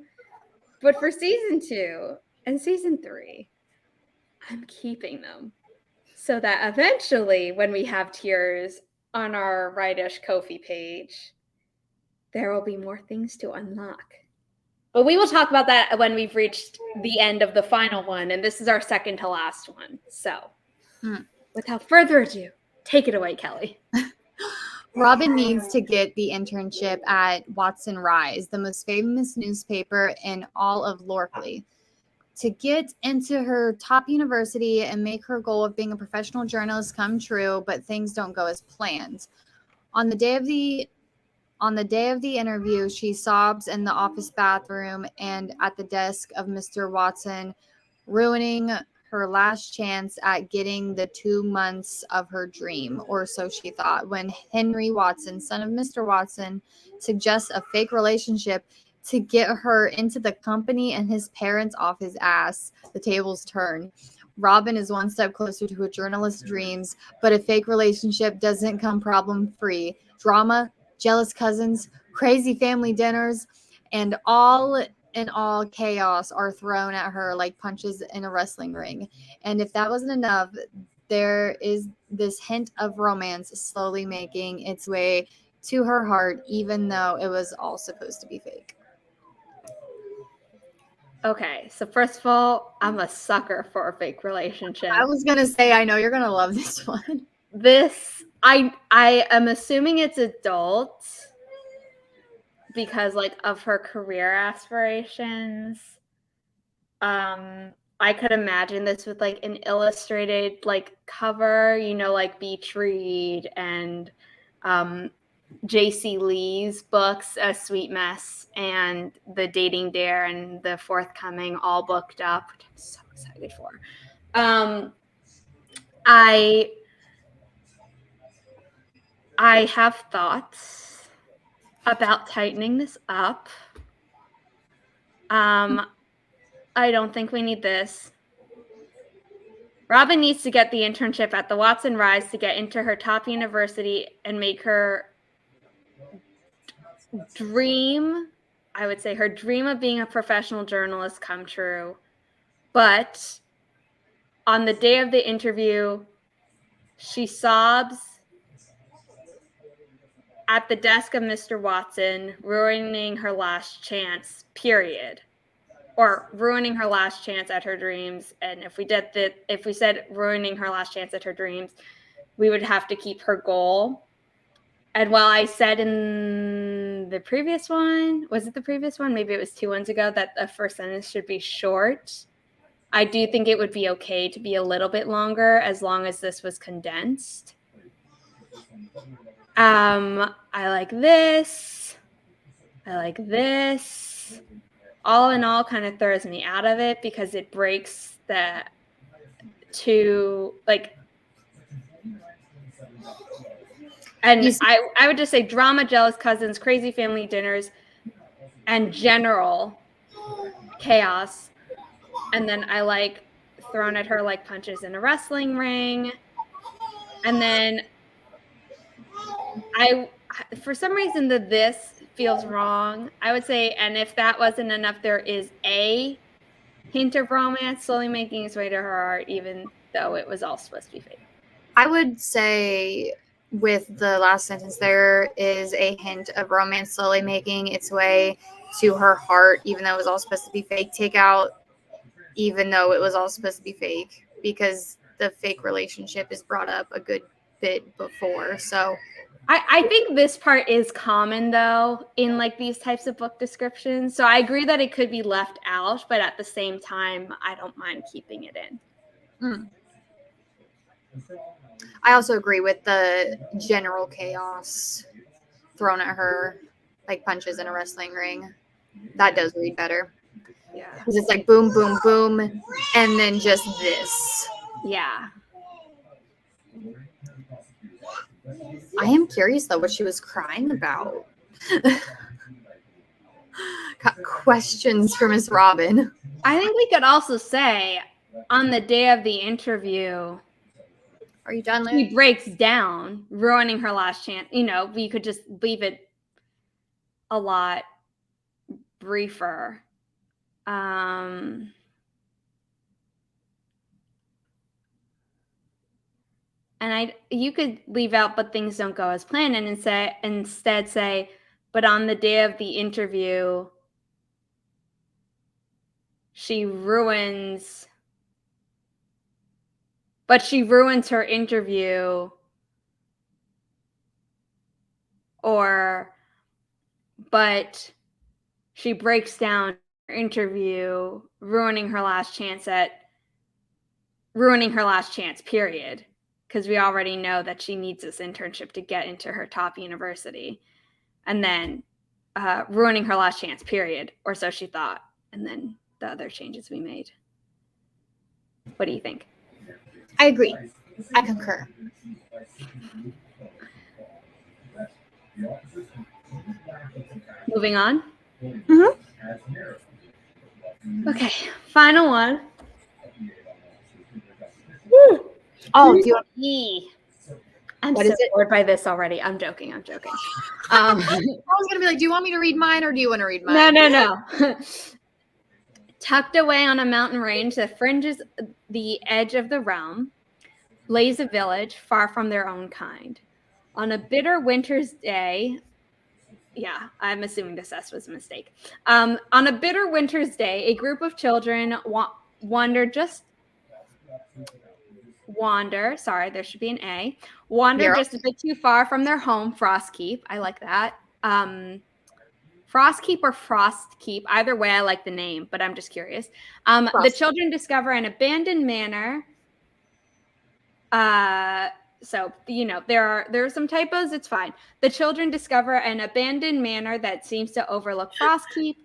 But for season 2 and season 3, I'm keeping them, so that eventually when we have tiers on our Wright-ish Ko-fi page, there will be more things to unlock. But we will talk about that when we've reached the end of the final one, and this is our second to last one. So without further ado, take it away, Kelly. Robin needs to get the internship at Watson Rise, the most famous newspaper in all of Lorkley, to get into her top university and make her goal of being a professional journalist come true, but things don't go as planned. On the day of the interview, she sobs in the office bathroom and at the desk of Mr. Watson, ruining her last chance at getting the 2 months of her dream, or so she thought, when Henry Watson, son of Mr. Watson, suggests a fake relationship to get her into the company and his parents off his ass. The tables turn. Robin is one step closer to her journalist's dreams, but a fake relationship doesn't come problem-free. Drama, jealous cousins, crazy family dinners, and all chaos are thrown at her like punches in a wrestling ring. And if that wasn't enough, there is this hint of romance slowly making its way to her heart, even though it was all supposed to be fake. Okay, so first of all, I'm a sucker for a fake relationship. I was gonna say, I know you're gonna love this one. I am assuming it's adult because like of her career aspirations. I could imagine this with like an illustrated like cover, you know, like Beach Read and J.C. Lee's books, A Sweet Mess and The Dating Dare and the forthcoming All Booked Up, which I'm so excited for. I have thoughts about tightening this up. I don't think we need this. Robin needs to get the internship at the Watson Rise to get into her top university and make her dream, I would say her dream of being a professional journalist come true. But on the day of the interview, she sobs at the desk of Mr. Watson, ruining her last chance, period. Or ruining her last chance at her dreams. And if we said ruining her last chance at her dreams, we would have to keep her goal. And while I said in the previous one, was it the previous one? Maybe it was 2 ones ago, that the first sentence should be short. I do think it would be okay to be a little bit longer as long as this was condensed. I like this. I like this. All in all, kind of throws me out of it because it breaks the two, like, And I would just say drama, jealous cousins, crazy family dinners, and general chaos. And then I like thrown at her like punches in a wrestling ring. And then for some reason this feels wrong. I would say, and if that wasn't enough, there is a hint of romance slowly making its way to her heart, even though it was all supposed to be fake. I would say with the last sentence, there is a hint of romance slowly making its way to her heart, even though it was all supposed to be fake. Take out, even though it was all supposed to be fake, because the fake relationship is brought up a good bit before. So I think this part is common though in like these types of book descriptions. So I agree that it could be left out, but at the same time, I don't mind keeping it in. I also agree with the general chaos thrown at her like punches in a wrestling ring. That does read better. Yeah. Because it's like boom, boom, boom, and then just this. Yeah. I am curious though what she was crying about. Got questions for Miss Robin. I think we could also say on the day of the interview, are you done, He breaks down, ruining her last chance. You know, we could just leave it a lot briefer. And you could leave out, but things don't go as planned, and instead say, but on the day of the interview, she ruins her interview, but she breaks down her interview, ruining her last chance, period. Because we already know that she needs this internship to get into her top university. And then ruining her last chance, period. Or so she thought. And then the other changes we made. What do you think? I agree. I concur. Moving on. Mm-hmm. Okay, final one. Woo. Oh, do you want I'm so bored by this already. I'm joking. I was gonna be like, do you want me to read mine or do you want to read mine? No. Tucked away on a mountain range that fringes the edge of the realm, lays a village far from their own kind. On a bitter winter's day, yeah, I'm assuming this S was a mistake. On a bitter winter's day, a group of children wander just a bit too far from their home, Frostkeep. I like that. Frostkeep or Frostkeep. Either way, I like the name, but I'm just curious. The children discover an abandoned manor. So, you know, there are some typos. It's fine. The children discover an abandoned manor that seems to overlook Frostkeep.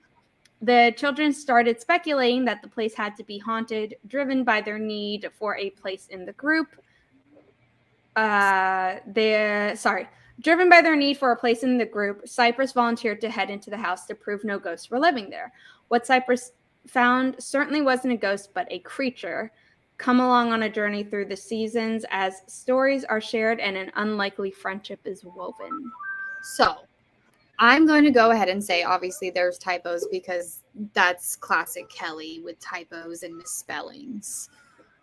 The children started speculating that the place had to be haunted, driven by their need for a place in the group. Driven by their need for a place in the group, Cypress volunteered to head into the house to prove no ghosts were living there. What Cypress found certainly wasn't a ghost, but a creature. Come along on a journey through the seasons as stories are shared and an unlikely friendship is woven. So, I'm going to go ahead and say, obviously, there's typos because that's classic Kelli with typos and misspellings.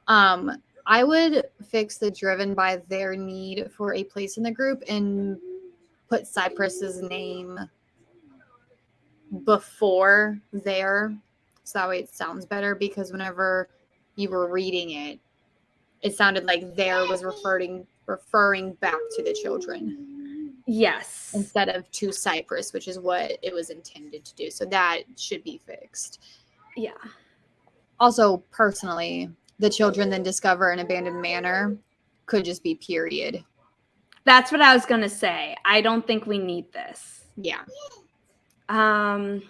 I would fix the driven by their need for a place in the group and put Cypress's name before there. So that way it sounds better, because whenever you were reading it, it sounded like there was referring back to the children. Yes. Instead of to Cypress, which is what it was intended to do. So that should be fixed. Yeah. Also, personally, the children then discover an abandoned manor could just be period. That's what I was going to say. I don't think we need this. Yeah. I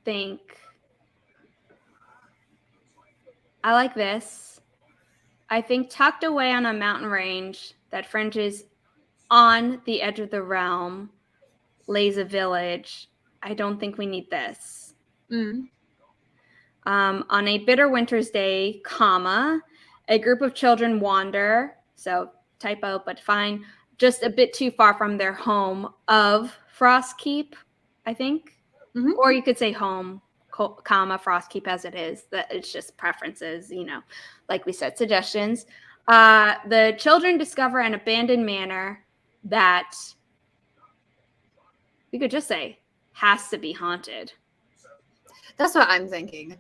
think I like this. I think tucked away on a mountain range that fringes on the edge of the realm lays a village. I don't think we need this. On a bitter winter's day, comma, a group of children wander, so typo, but fine, just a bit too far from their home of Frostkeep, I think. Or you could say home, comma, Frostkeep as it is. That it's just preferences, like we said, suggestions. The children discover an abandoned manor that we could just say has to be haunted. That's what I'm thinking.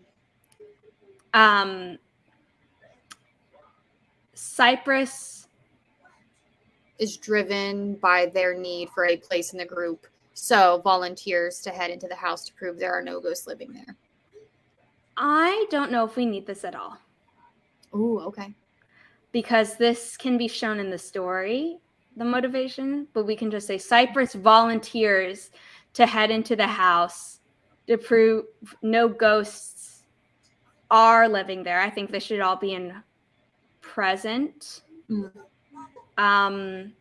Cypress is driven by their need for a place in the group, so volunteers to head into the house to prove there are no ghosts living there. I don't know if we need this at all. Ooh, okay. Because this can be shown in the story, the motivation, but we can just say Cypress volunteers to head into the house to prove no ghosts are living there. I think this should all be in present. And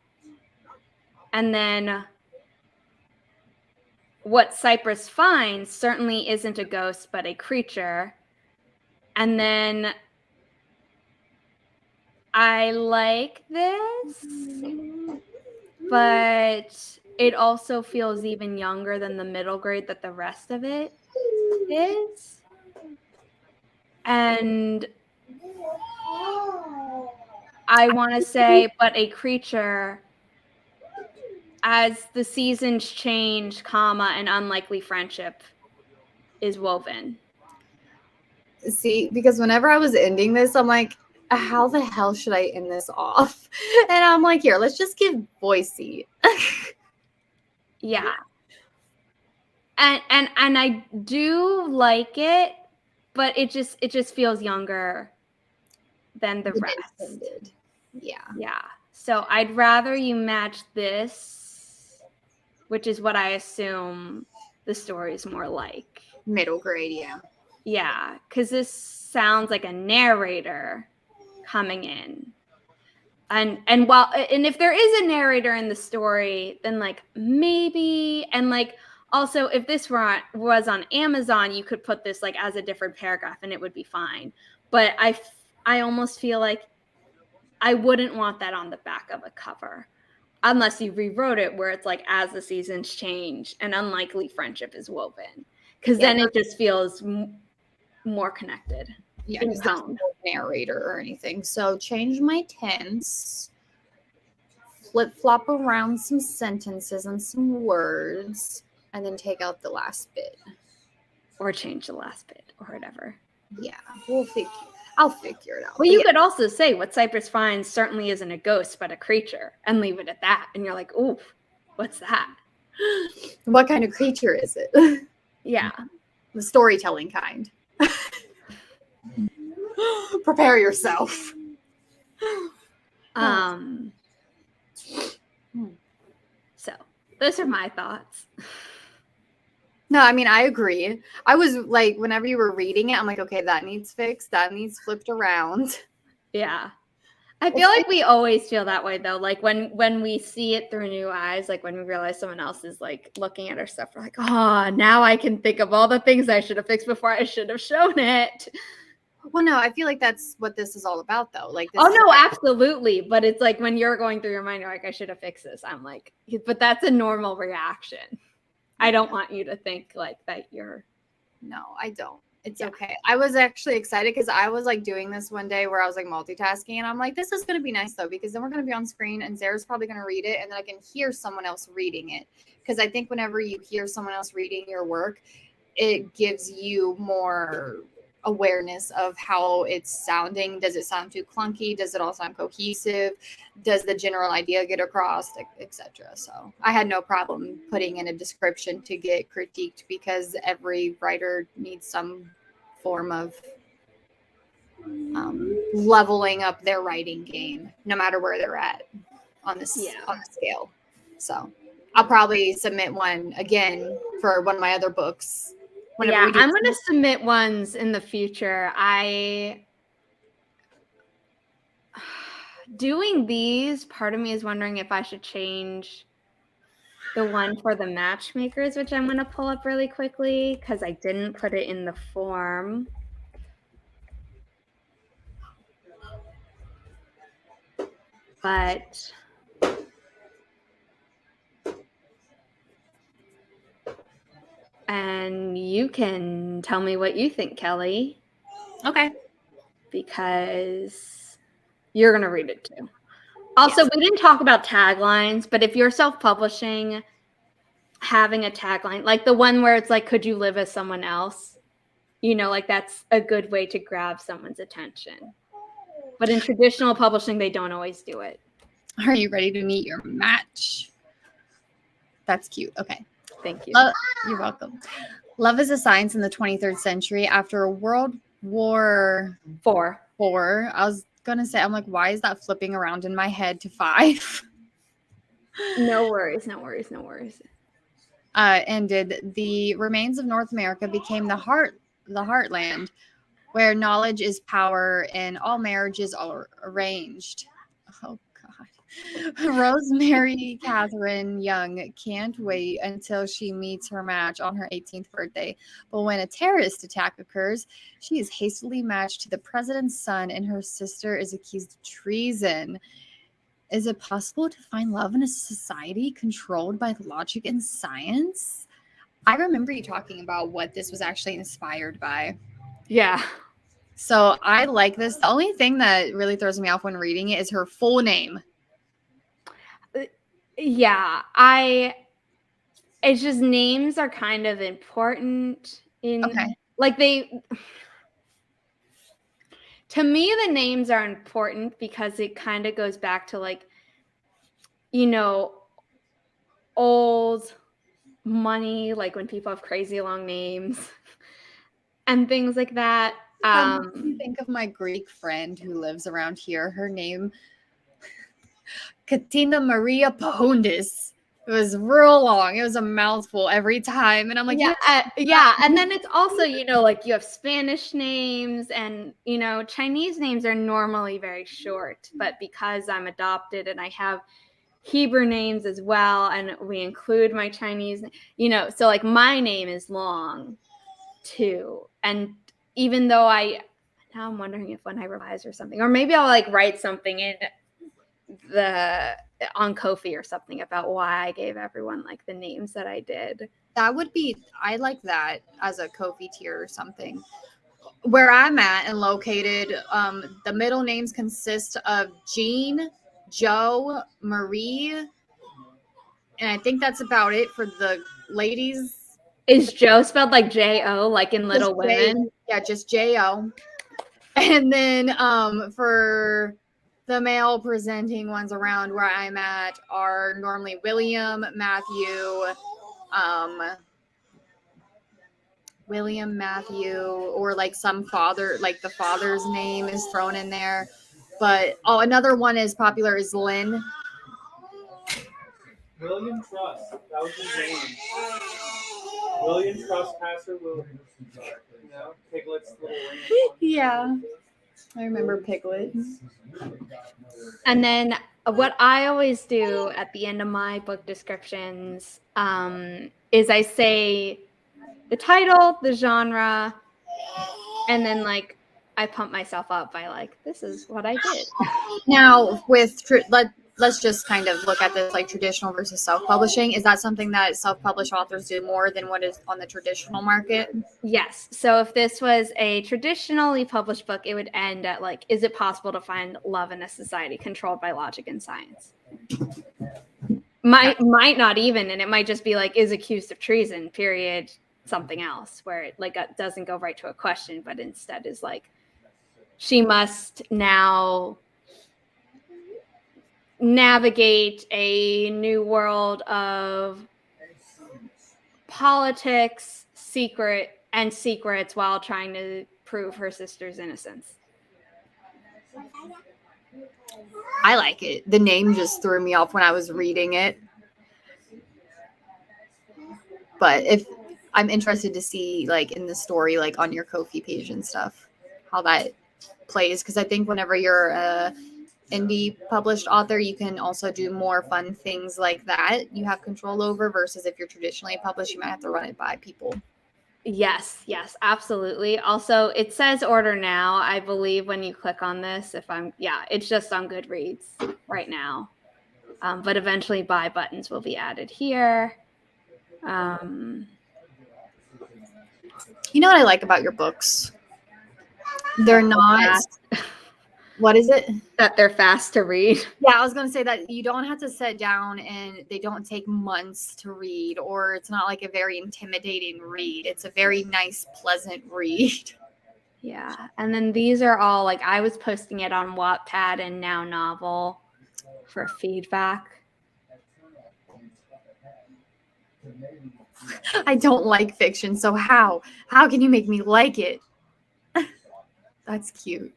then what Cypress finds certainly isn't a ghost, but a creature. And then I like this, but it also feels even younger than the middle grade that the rest of it is. And I want to say, but a creature, as the seasons change, comma, an unlikely friendship is woven. See, because whenever I was ending this, I'm like, how the hell should I end this off? And I'm like, here, let's just give Boise. Yeah. And I do like it, but it just feels younger than the rest. Yeah. So I'd rather you match this, which is what I assume the story is more like. Middle grade, yeah. Yeah, because this sounds like a narrator coming in. And if there is a narrator in the story, then like maybe, and like also if this was on Amazon, you could put this like as a different paragraph and it would be fine. But I almost feel like I wouldn't want that on the back of a cover unless you rewrote it where it's like as the seasons change an unlikely friendship is woven, because then it just feels more connected. Yeah, because there's no narrator or anything. So change my tense, flip-flop around some sentences and some words, and then take out the last bit. Or change the last bit or whatever. Yeah, I'll figure it out. Well, you could also say what Cypress finds certainly isn't a ghost, but a creature, and leave it at that. And you're like, ooh, what's that? What kind of creature is it? Yeah. The storytelling kind. Prepare yourself. So those are my thoughts. No, I mean, I agree. I was like, whenever you were reading it, I'm like, okay, that needs fixed. That needs flipped around. Yeah. I feel like we always feel that way though. Like when we see it through new eyes, like when we realize someone else is like looking at our stuff, we're like, oh, now I can think of all the things I should have fixed before I should have shown it. Well, no, I feel like that's what this is all about though. Like, oh no, absolutely. But it's like when you're going through your mind, you're like, I should have fixed this. I'm like, but that's a normal reaction. I don't want you to think like that you're. No, I don't. It's okay. I was actually excited because I was like doing this one day where I was like multitasking and I'm like, this is going to be nice though, because then we're going to be on screen and Zara's probably going to read it and then I can hear someone else reading it. Because I think whenever you hear someone else reading your work, it gives you more awareness of how it's sounding. Does it sound too clunky? Does it all sound cohesive? Does the general idea get across, etc.? So I had no problem putting in a description to get critiqued because every writer needs some form of leveling up their writing game, no matter where they're at on this on the scale. So I'll probably submit one again for one of my other books. Yeah, I'm going to submit ones in the future. I doing these, part of me is wondering if I should change the one for the matchmakers, which I'm going to pull up really quickly because I didn't put it in the form. But and you can tell me what you think, Kelli. Okay. Because you're going to read it too. Also, we didn't talk about taglines, but if you're self-publishing, having a tagline, like the one where it's like, could you live as someone else? You know, like that's a good way to grab someone's attention. But in traditional publishing, they don't always do it. Are you ready to meet your match? That's cute. Okay. Thank you. You're welcome. Love is a science in the 23rd century. After World War IV. I was going to say, I'm like, why is that flipping around in my head to 5? No worries. Ended, the remains of North America became the heartland, where knowledge is power and all marriages are arranged. Oh God. Rosemary Catherine Young can't wait until she meets her match on her 18th birthday. But when a terrorist attack occurs, she is hastily matched to the president's son, and her sister is accused of treason. Is it possible to find love in a society controlled by logic and science? I remember you talking about what this was actually inspired by. Yeah. So I like this. The only thing that really throws me off when reading it is her full name. Yeah. It's just names are kind of important to me, the names are important because it kind of goes back to like, you know, old money, like when people have crazy long names and things like that. Think of my Greek friend who lives around here. Her name, Katina Maria Pahundis. It was real long. It was a mouthful every time. And I'm like, yeah. And then it's also, you know, like you have Spanish names and, you know, Chinese names are normally very short. But because I'm adopted and I have Hebrew names as well, and we include my Chinese, you know, so like my name is long too. And even though now I'm wondering if when I revise or something, or maybe I'll like write something on Ko-fi or something about why I gave everyone like the names that I did. That would be, I like that as a Ko-fi tier or something. Where I'm at and located, the middle names consist of Jean, Joe, Marie, and I think that's about it for the ladies. Is Joe spelled like J-O, like in Little Women? Yeah, just J-O. And then for the male presenting ones around where I'm at are normally William, Matthew, or like some father, like the father's name is thrown in there. But another one is popular is Lynn. William Trust. That was his name. William Trust, Pastor William. You know, Piglet's little lamb. Yeah. I remember Piglet. And then what I always do at the end of my book descriptions is I say the title, the genre, and then like I pump myself up by like, this is what I did. Now with let's just kind of look at this like traditional versus self-publishing. Is that something that self-published authors do more than what is on the traditional market? Yes. So if this was a traditionally published book, it would end at like, is it possible to find love in a society controlled by logic and science? Might not even, and it might just be like, is accused of treason, period, something else, where it like doesn't go right to a question, but instead is like, she must now navigate a new world of politics, secrets while trying to prove her sister's innocence. I like it. The name just threw me off when I was reading it. But if I'm interested to see like in the story, like on your Ko-fi page and stuff, how that plays. Because I think whenever you're a indie published author, you can also do more fun things like that you have control over, versus if you're traditionally published, you might have to run it by people. Yes, absolutely. Also, it says order now, I believe, when you click on this. It's just on Goodreads right now. But eventually buy buttons will be added here. You know what I like about your books? They're not. What is it? That they're fast to read. Yeah, I was going to say that you don't have to sit down and they don't take months to read, or it's not like a very intimidating read. It's a very nice, pleasant read. Yeah. And then these are all like, I was posting it on Wattpad and Now Novel for feedback. I don't like fiction, so how can you make me like it? That's cute.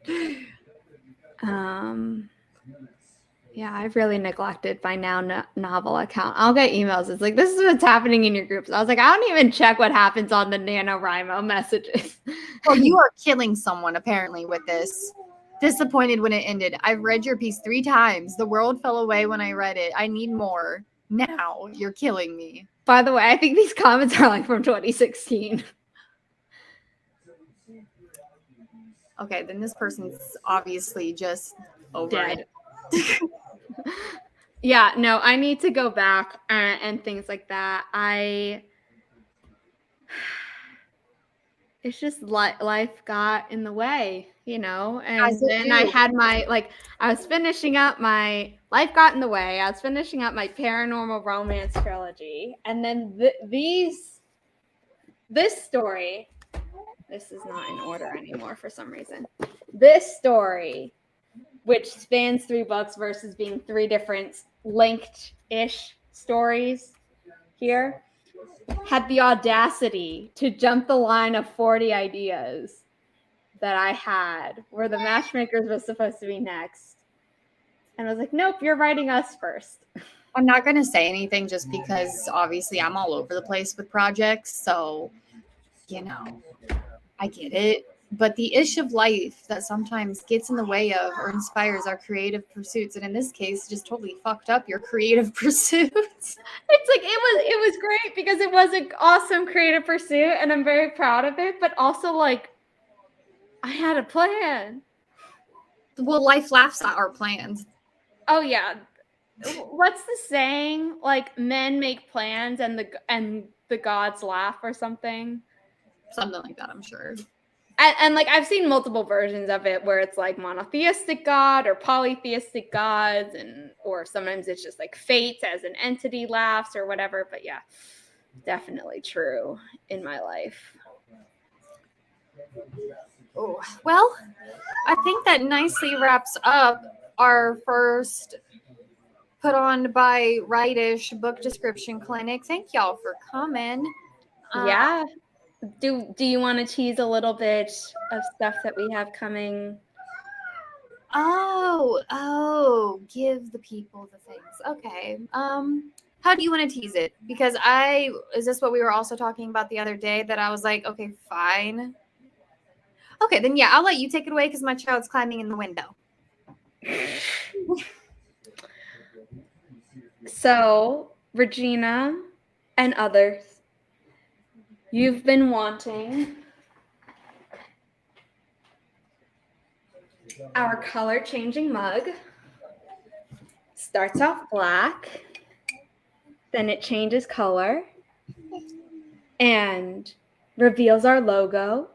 Yeah, I've really neglected my Now Novel account. I'll get emails. It's like, this is what's happening in your groups. I was like, I don't even check what happens on the NaNoWriMo messages. Well, you are killing someone apparently with this. Disappointed when it ended. I've read your piece 3 times. The world fell away when I read it. I need more. Now you're killing me. By the way, I think these comments are like from 2016. Okay, then this person's obviously just over Dead. it. Yeah, no, I need to go back and things like that. It's just life got in the way, you know, and then I had I was finishing up my life got in the way. I was finishing up my paranormal romance trilogy. And then this story, this is not in order anymore for some reason. This story, which spans 3 books versus being 3 different linked-ish stories here, had the audacity to jump the line of 40 ideas that I had, where the matchmakers was supposed to be next. And I was like, nope, you're writing us first. I'm not going to say anything just because obviously I'm all over the place with projects. So, you know, I get it. But the ish of life that sometimes gets in the way of or inspires our creative pursuits, and in this case, just totally fucked up your creative pursuits. It's like it was great because it was an awesome creative pursuit, and I'm very proud of it. But also, like, I had a plan. Well, life laughs at our plans. Oh yeah, what's the saying? Like, men make plans and the gods laugh, or something. Something like that, I'm sure. And like, I've seen multiple versions of it where it's like monotheistic god or polytheistic gods, or sometimes it's just like fate as an entity laughs or whatever. But yeah, definitely true in my life. Oh, well, I think that nicely wraps up our first put on by Wright-ish book description clinic. Thank y'all for coming. Yeah. Do you want to tease a little bit of stuff that we have coming? Oh, give the people the things. Okay. How do you want to tease it? Because is this what we were also talking about the other day, that I was like, okay, fine. Okay, then yeah, I'll let you take it away because my child's climbing in the window. So, Regina and others, you've been wanting our color changing mug. Starts off black, then it changes color and reveals our logo.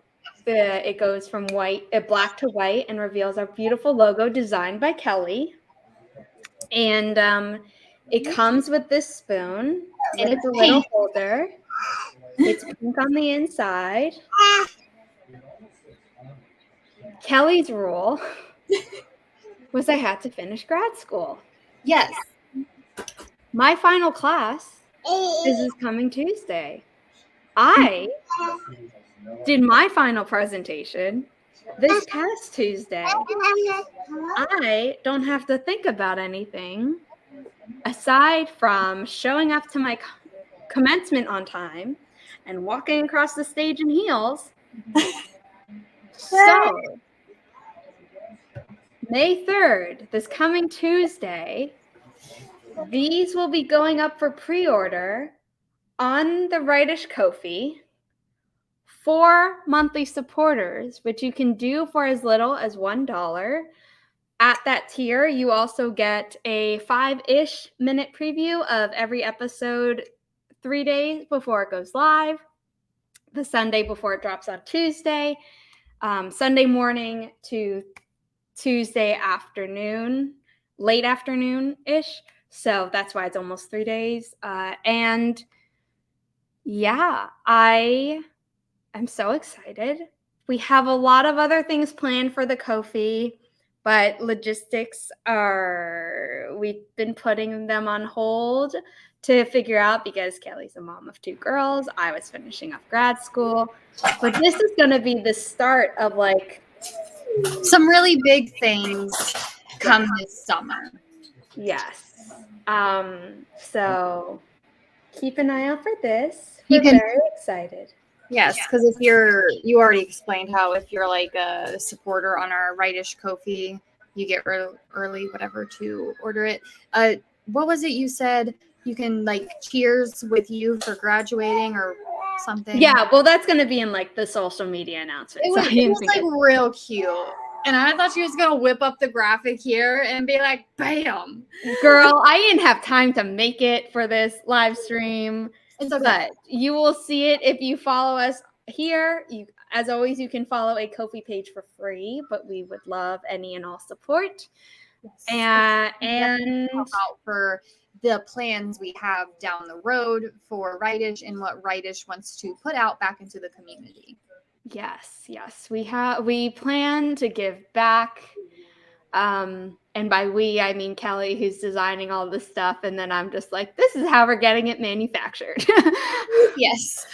It goes from black to white, and reveals our beautiful logo designed by Kelli. And it comes with this spoon, and it's a little holder. It's pink on the inside. Kelli's rule was I had to finish grad school. Yes. My final class is this coming Tuesday. I did my final presentation this past Tuesday. I don't have to think about anything aside from showing up to my commencement on time and walking across the stage in heels. So May 3rd, this coming Tuesday, these will be going up for pre-order on the Wright-ish Ko-fi for monthly supporters, which you can do for as little as $1. At that tier, you also get a 5-ish minute preview of every episode 3 days before it goes live, the Sunday before it drops on Tuesday, Sunday morning to Tuesday afternoon, late afternoon-ish. So that's why it's almost 3 days. And yeah, I am so excited. We have a lot of other things planned for the Ko-fi, but logistics we've been putting them on hold to figure out because Kelly's a mom of 2 girls. I was finishing up grad school. But this is going to be the start of like some really big things come this summer. Yes. So keep an eye out for this. We're very excited. Yes, because if you already explained how if you're like a supporter on our Wright-ish Ko-fi, you get early whatever to order it. What was it you said? You can like cheers with you for graduating or something. Yeah, well, that's going to be in like the social media announcement. It was like real cute. And I thought she was going to whip up the graphic here and be like, bam. Girl, I didn't have time to make it for this live stream. It's okay. But you will see it if you follow us here. As always, you can follow a Ko-fi page for free, but we would love any and all support. Yes. And out for the plans we have down the road for Wright-ish and what Wright-ish wants to put out back into the community. Yes. We plan to give back. And by we, I mean Kelly, who's designing all this stuff. And then I'm just like, this is how we're getting it manufactured. Yes.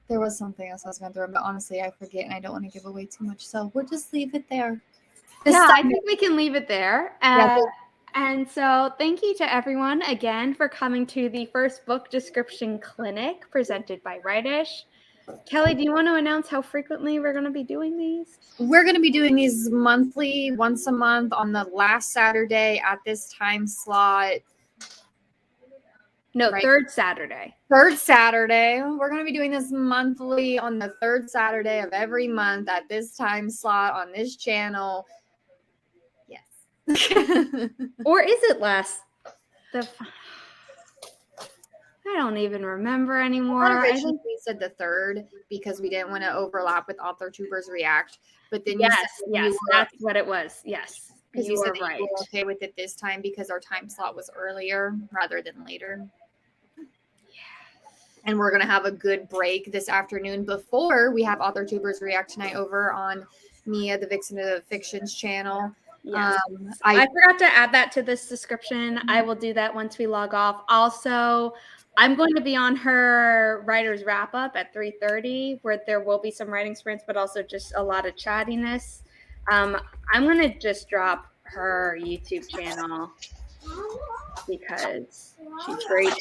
There was something else I was going to throw, but honestly, I forget and I don't want to give away too much. So we'll just leave it there. I think we can leave it there. And so thank you to everyone again for coming to the first book description clinic presented by Wright-ish. Kelly, do you want to announce how frequently we're going to be doing these? We're going to be doing these monthly, once a month on the last Saturday at this time slot. No, right? Third Saturday. Third Saturday. We're going to be doing this monthly on the third Saturday of every month at this time slot on this channel. Yes. Or is it last? I don't even remember anymore. I think we said the third because we didn't want to overlap with Author Tubers React. But then yes, that's what it was. Yes, because you said right. You were okay with it this time because our time slot was earlier rather than later. Yes. And we're gonna have a good break this afternoon before we have Author Tubers React tonight over on Mia, the Vixen of Fictions channel. Yes. I forgot to add that to this description. I will do that once we log off. Also, I'm going to be on her writer's wrap up at 3:30, where there will be some writing sprints, but also just a lot of chattiness. I'm going to just drop her YouTube channel because she's great.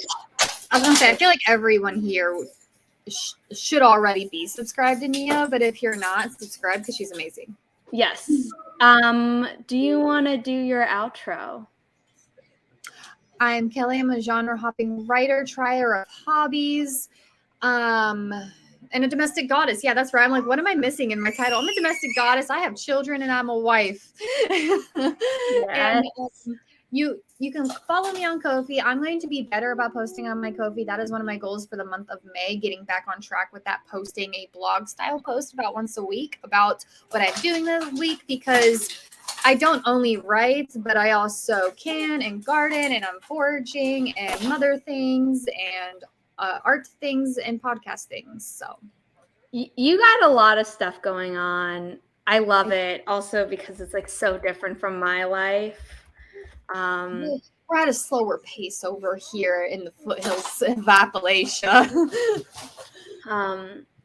I was going to say, I feel like everyone here should already be subscribed to Nia, but if you're not, subscribe because she's amazing. Yes. Do you want to do your outro? I'm Kelly. I'm a genre-hopping writer, trier of hobbies, and a domestic goddess. Yeah, that's right. I'm like, what am I missing in my title? I'm a domestic goddess. I have children, and I'm a wife. Yes. And you can follow me on Ko-fi. I'm going to be better about posting on my Ko-fi. That is one of my goals for the month of May, getting back on track with that, posting a blog-style post about once a week about what I'm doing this week, because I don't only write, but I also can and garden, and I'm foraging and mother things and art things and podcast things. So you got a lot of stuff going on. I love it also because it's like so different from my life. We're at a slower pace over here in the foothills of Appalachia.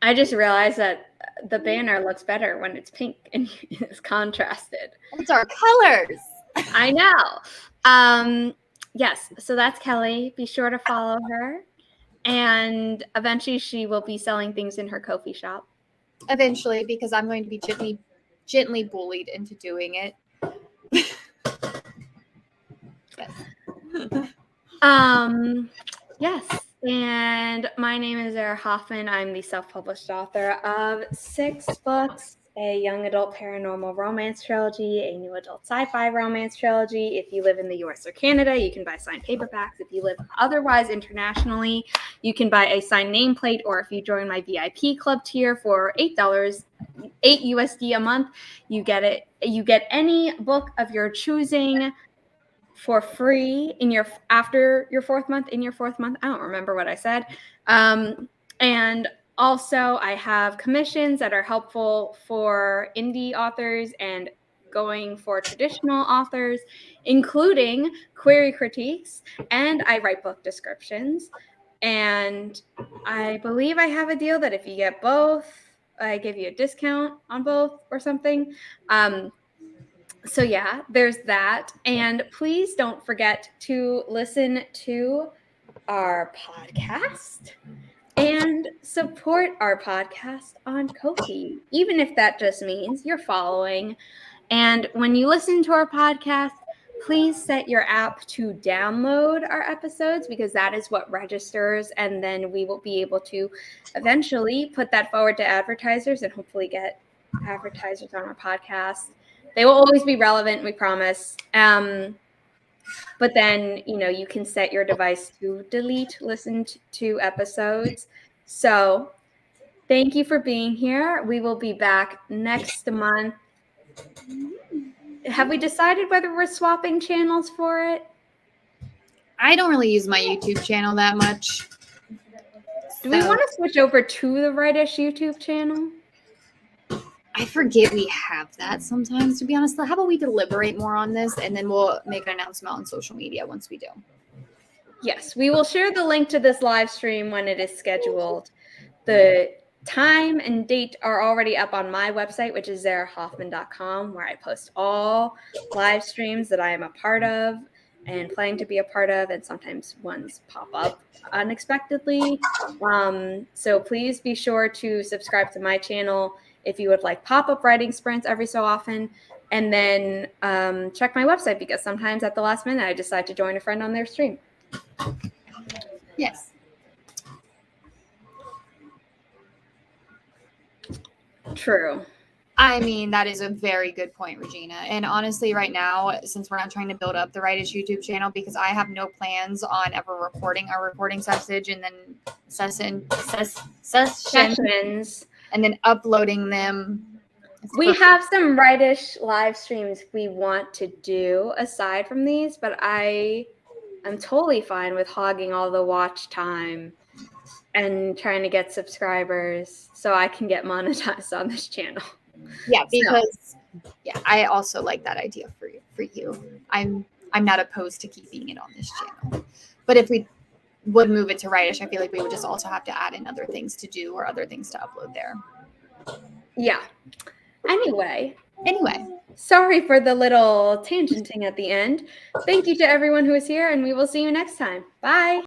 I just realized that the banner looks better when it's pink and it's contrasted. It's our colors. I know. Yes, so that's Kelly. Be sure to follow her. And eventually she will be selling things in her Ko-fi shop. Eventually, because I'm going to be gently bullied into doing it. Yes. And my name is Zara Hoffman. I'm the self-published author of 6 books, a young adult paranormal romance trilogy, a new adult sci-fi romance trilogy. If you live in the US or Canada, you can buy signed paperbacks. If you live otherwise internationally, you can buy a signed nameplate, or if you join my VIP club tier for $8, 8 USD a month, you get it. You get any book of your choosing for free after your 4th month. In your 4th month, I don't remember what I said. And also, I have commissions that are helpful for indie authors and going for traditional authors, including query critiques, and I write book descriptions. And I believe I have a deal that if you get both, I give you a discount on both or something. So yeah, there's that. And please don't forget to listen to our podcast and support our podcast on Ko-fi, even if that just means you're following. And when you listen to our podcast, please set your app to download our episodes, because that is what registers. And then we will be able to eventually put that forward to advertisers and hopefully get advertisers on our podcast. They will always be relevant, we promise. But then, you can set your device to delete listened to episodes. So thank you for being here. We will be back next month. Have we decided whether we're swapping channels for it? I don't really use my YouTube channel that much. Do we want to switch over to the Wright-ish YouTube channel? I forget we have that sometimes, to be honest. How about we deliberate more on this, and then we'll make an announcement on social media once we do. Yes, we will share the link to this live stream when it is scheduled. The time and date are already up on my website, which is zarahoffman.com, where I post all live streams that I am a part of and planning to be a part of, and sometimes ones pop up unexpectedly. So please be sure to subscribe to my channel if you would like pop-up writing sprints every so often, and then check my website, because sometimes at the last minute I decide to join a friend on their stream. Yes. True. I mean, that is a very good point, Regina. And honestly, right now, since we're not trying to build up the Wright-ish YouTube channel, because I have no plans on ever recording our recording sessions and then sessions and then uploading them. We have some Wright-ish live streams we want to do aside from these, but I'm totally fine with hogging all the watch time and trying to get subscribers so I can get monetized on this channel. Yeah, because I also like that idea for you. I'm not opposed to keeping it on this channel. But if we would move it to Wright-ish, I feel like we would just also have to add in other things to do or other things to upload there. Yeah. Anyway. Sorry for the little tangenting at the end. Thank you to everyone who is here, and we will see you next time. Bye.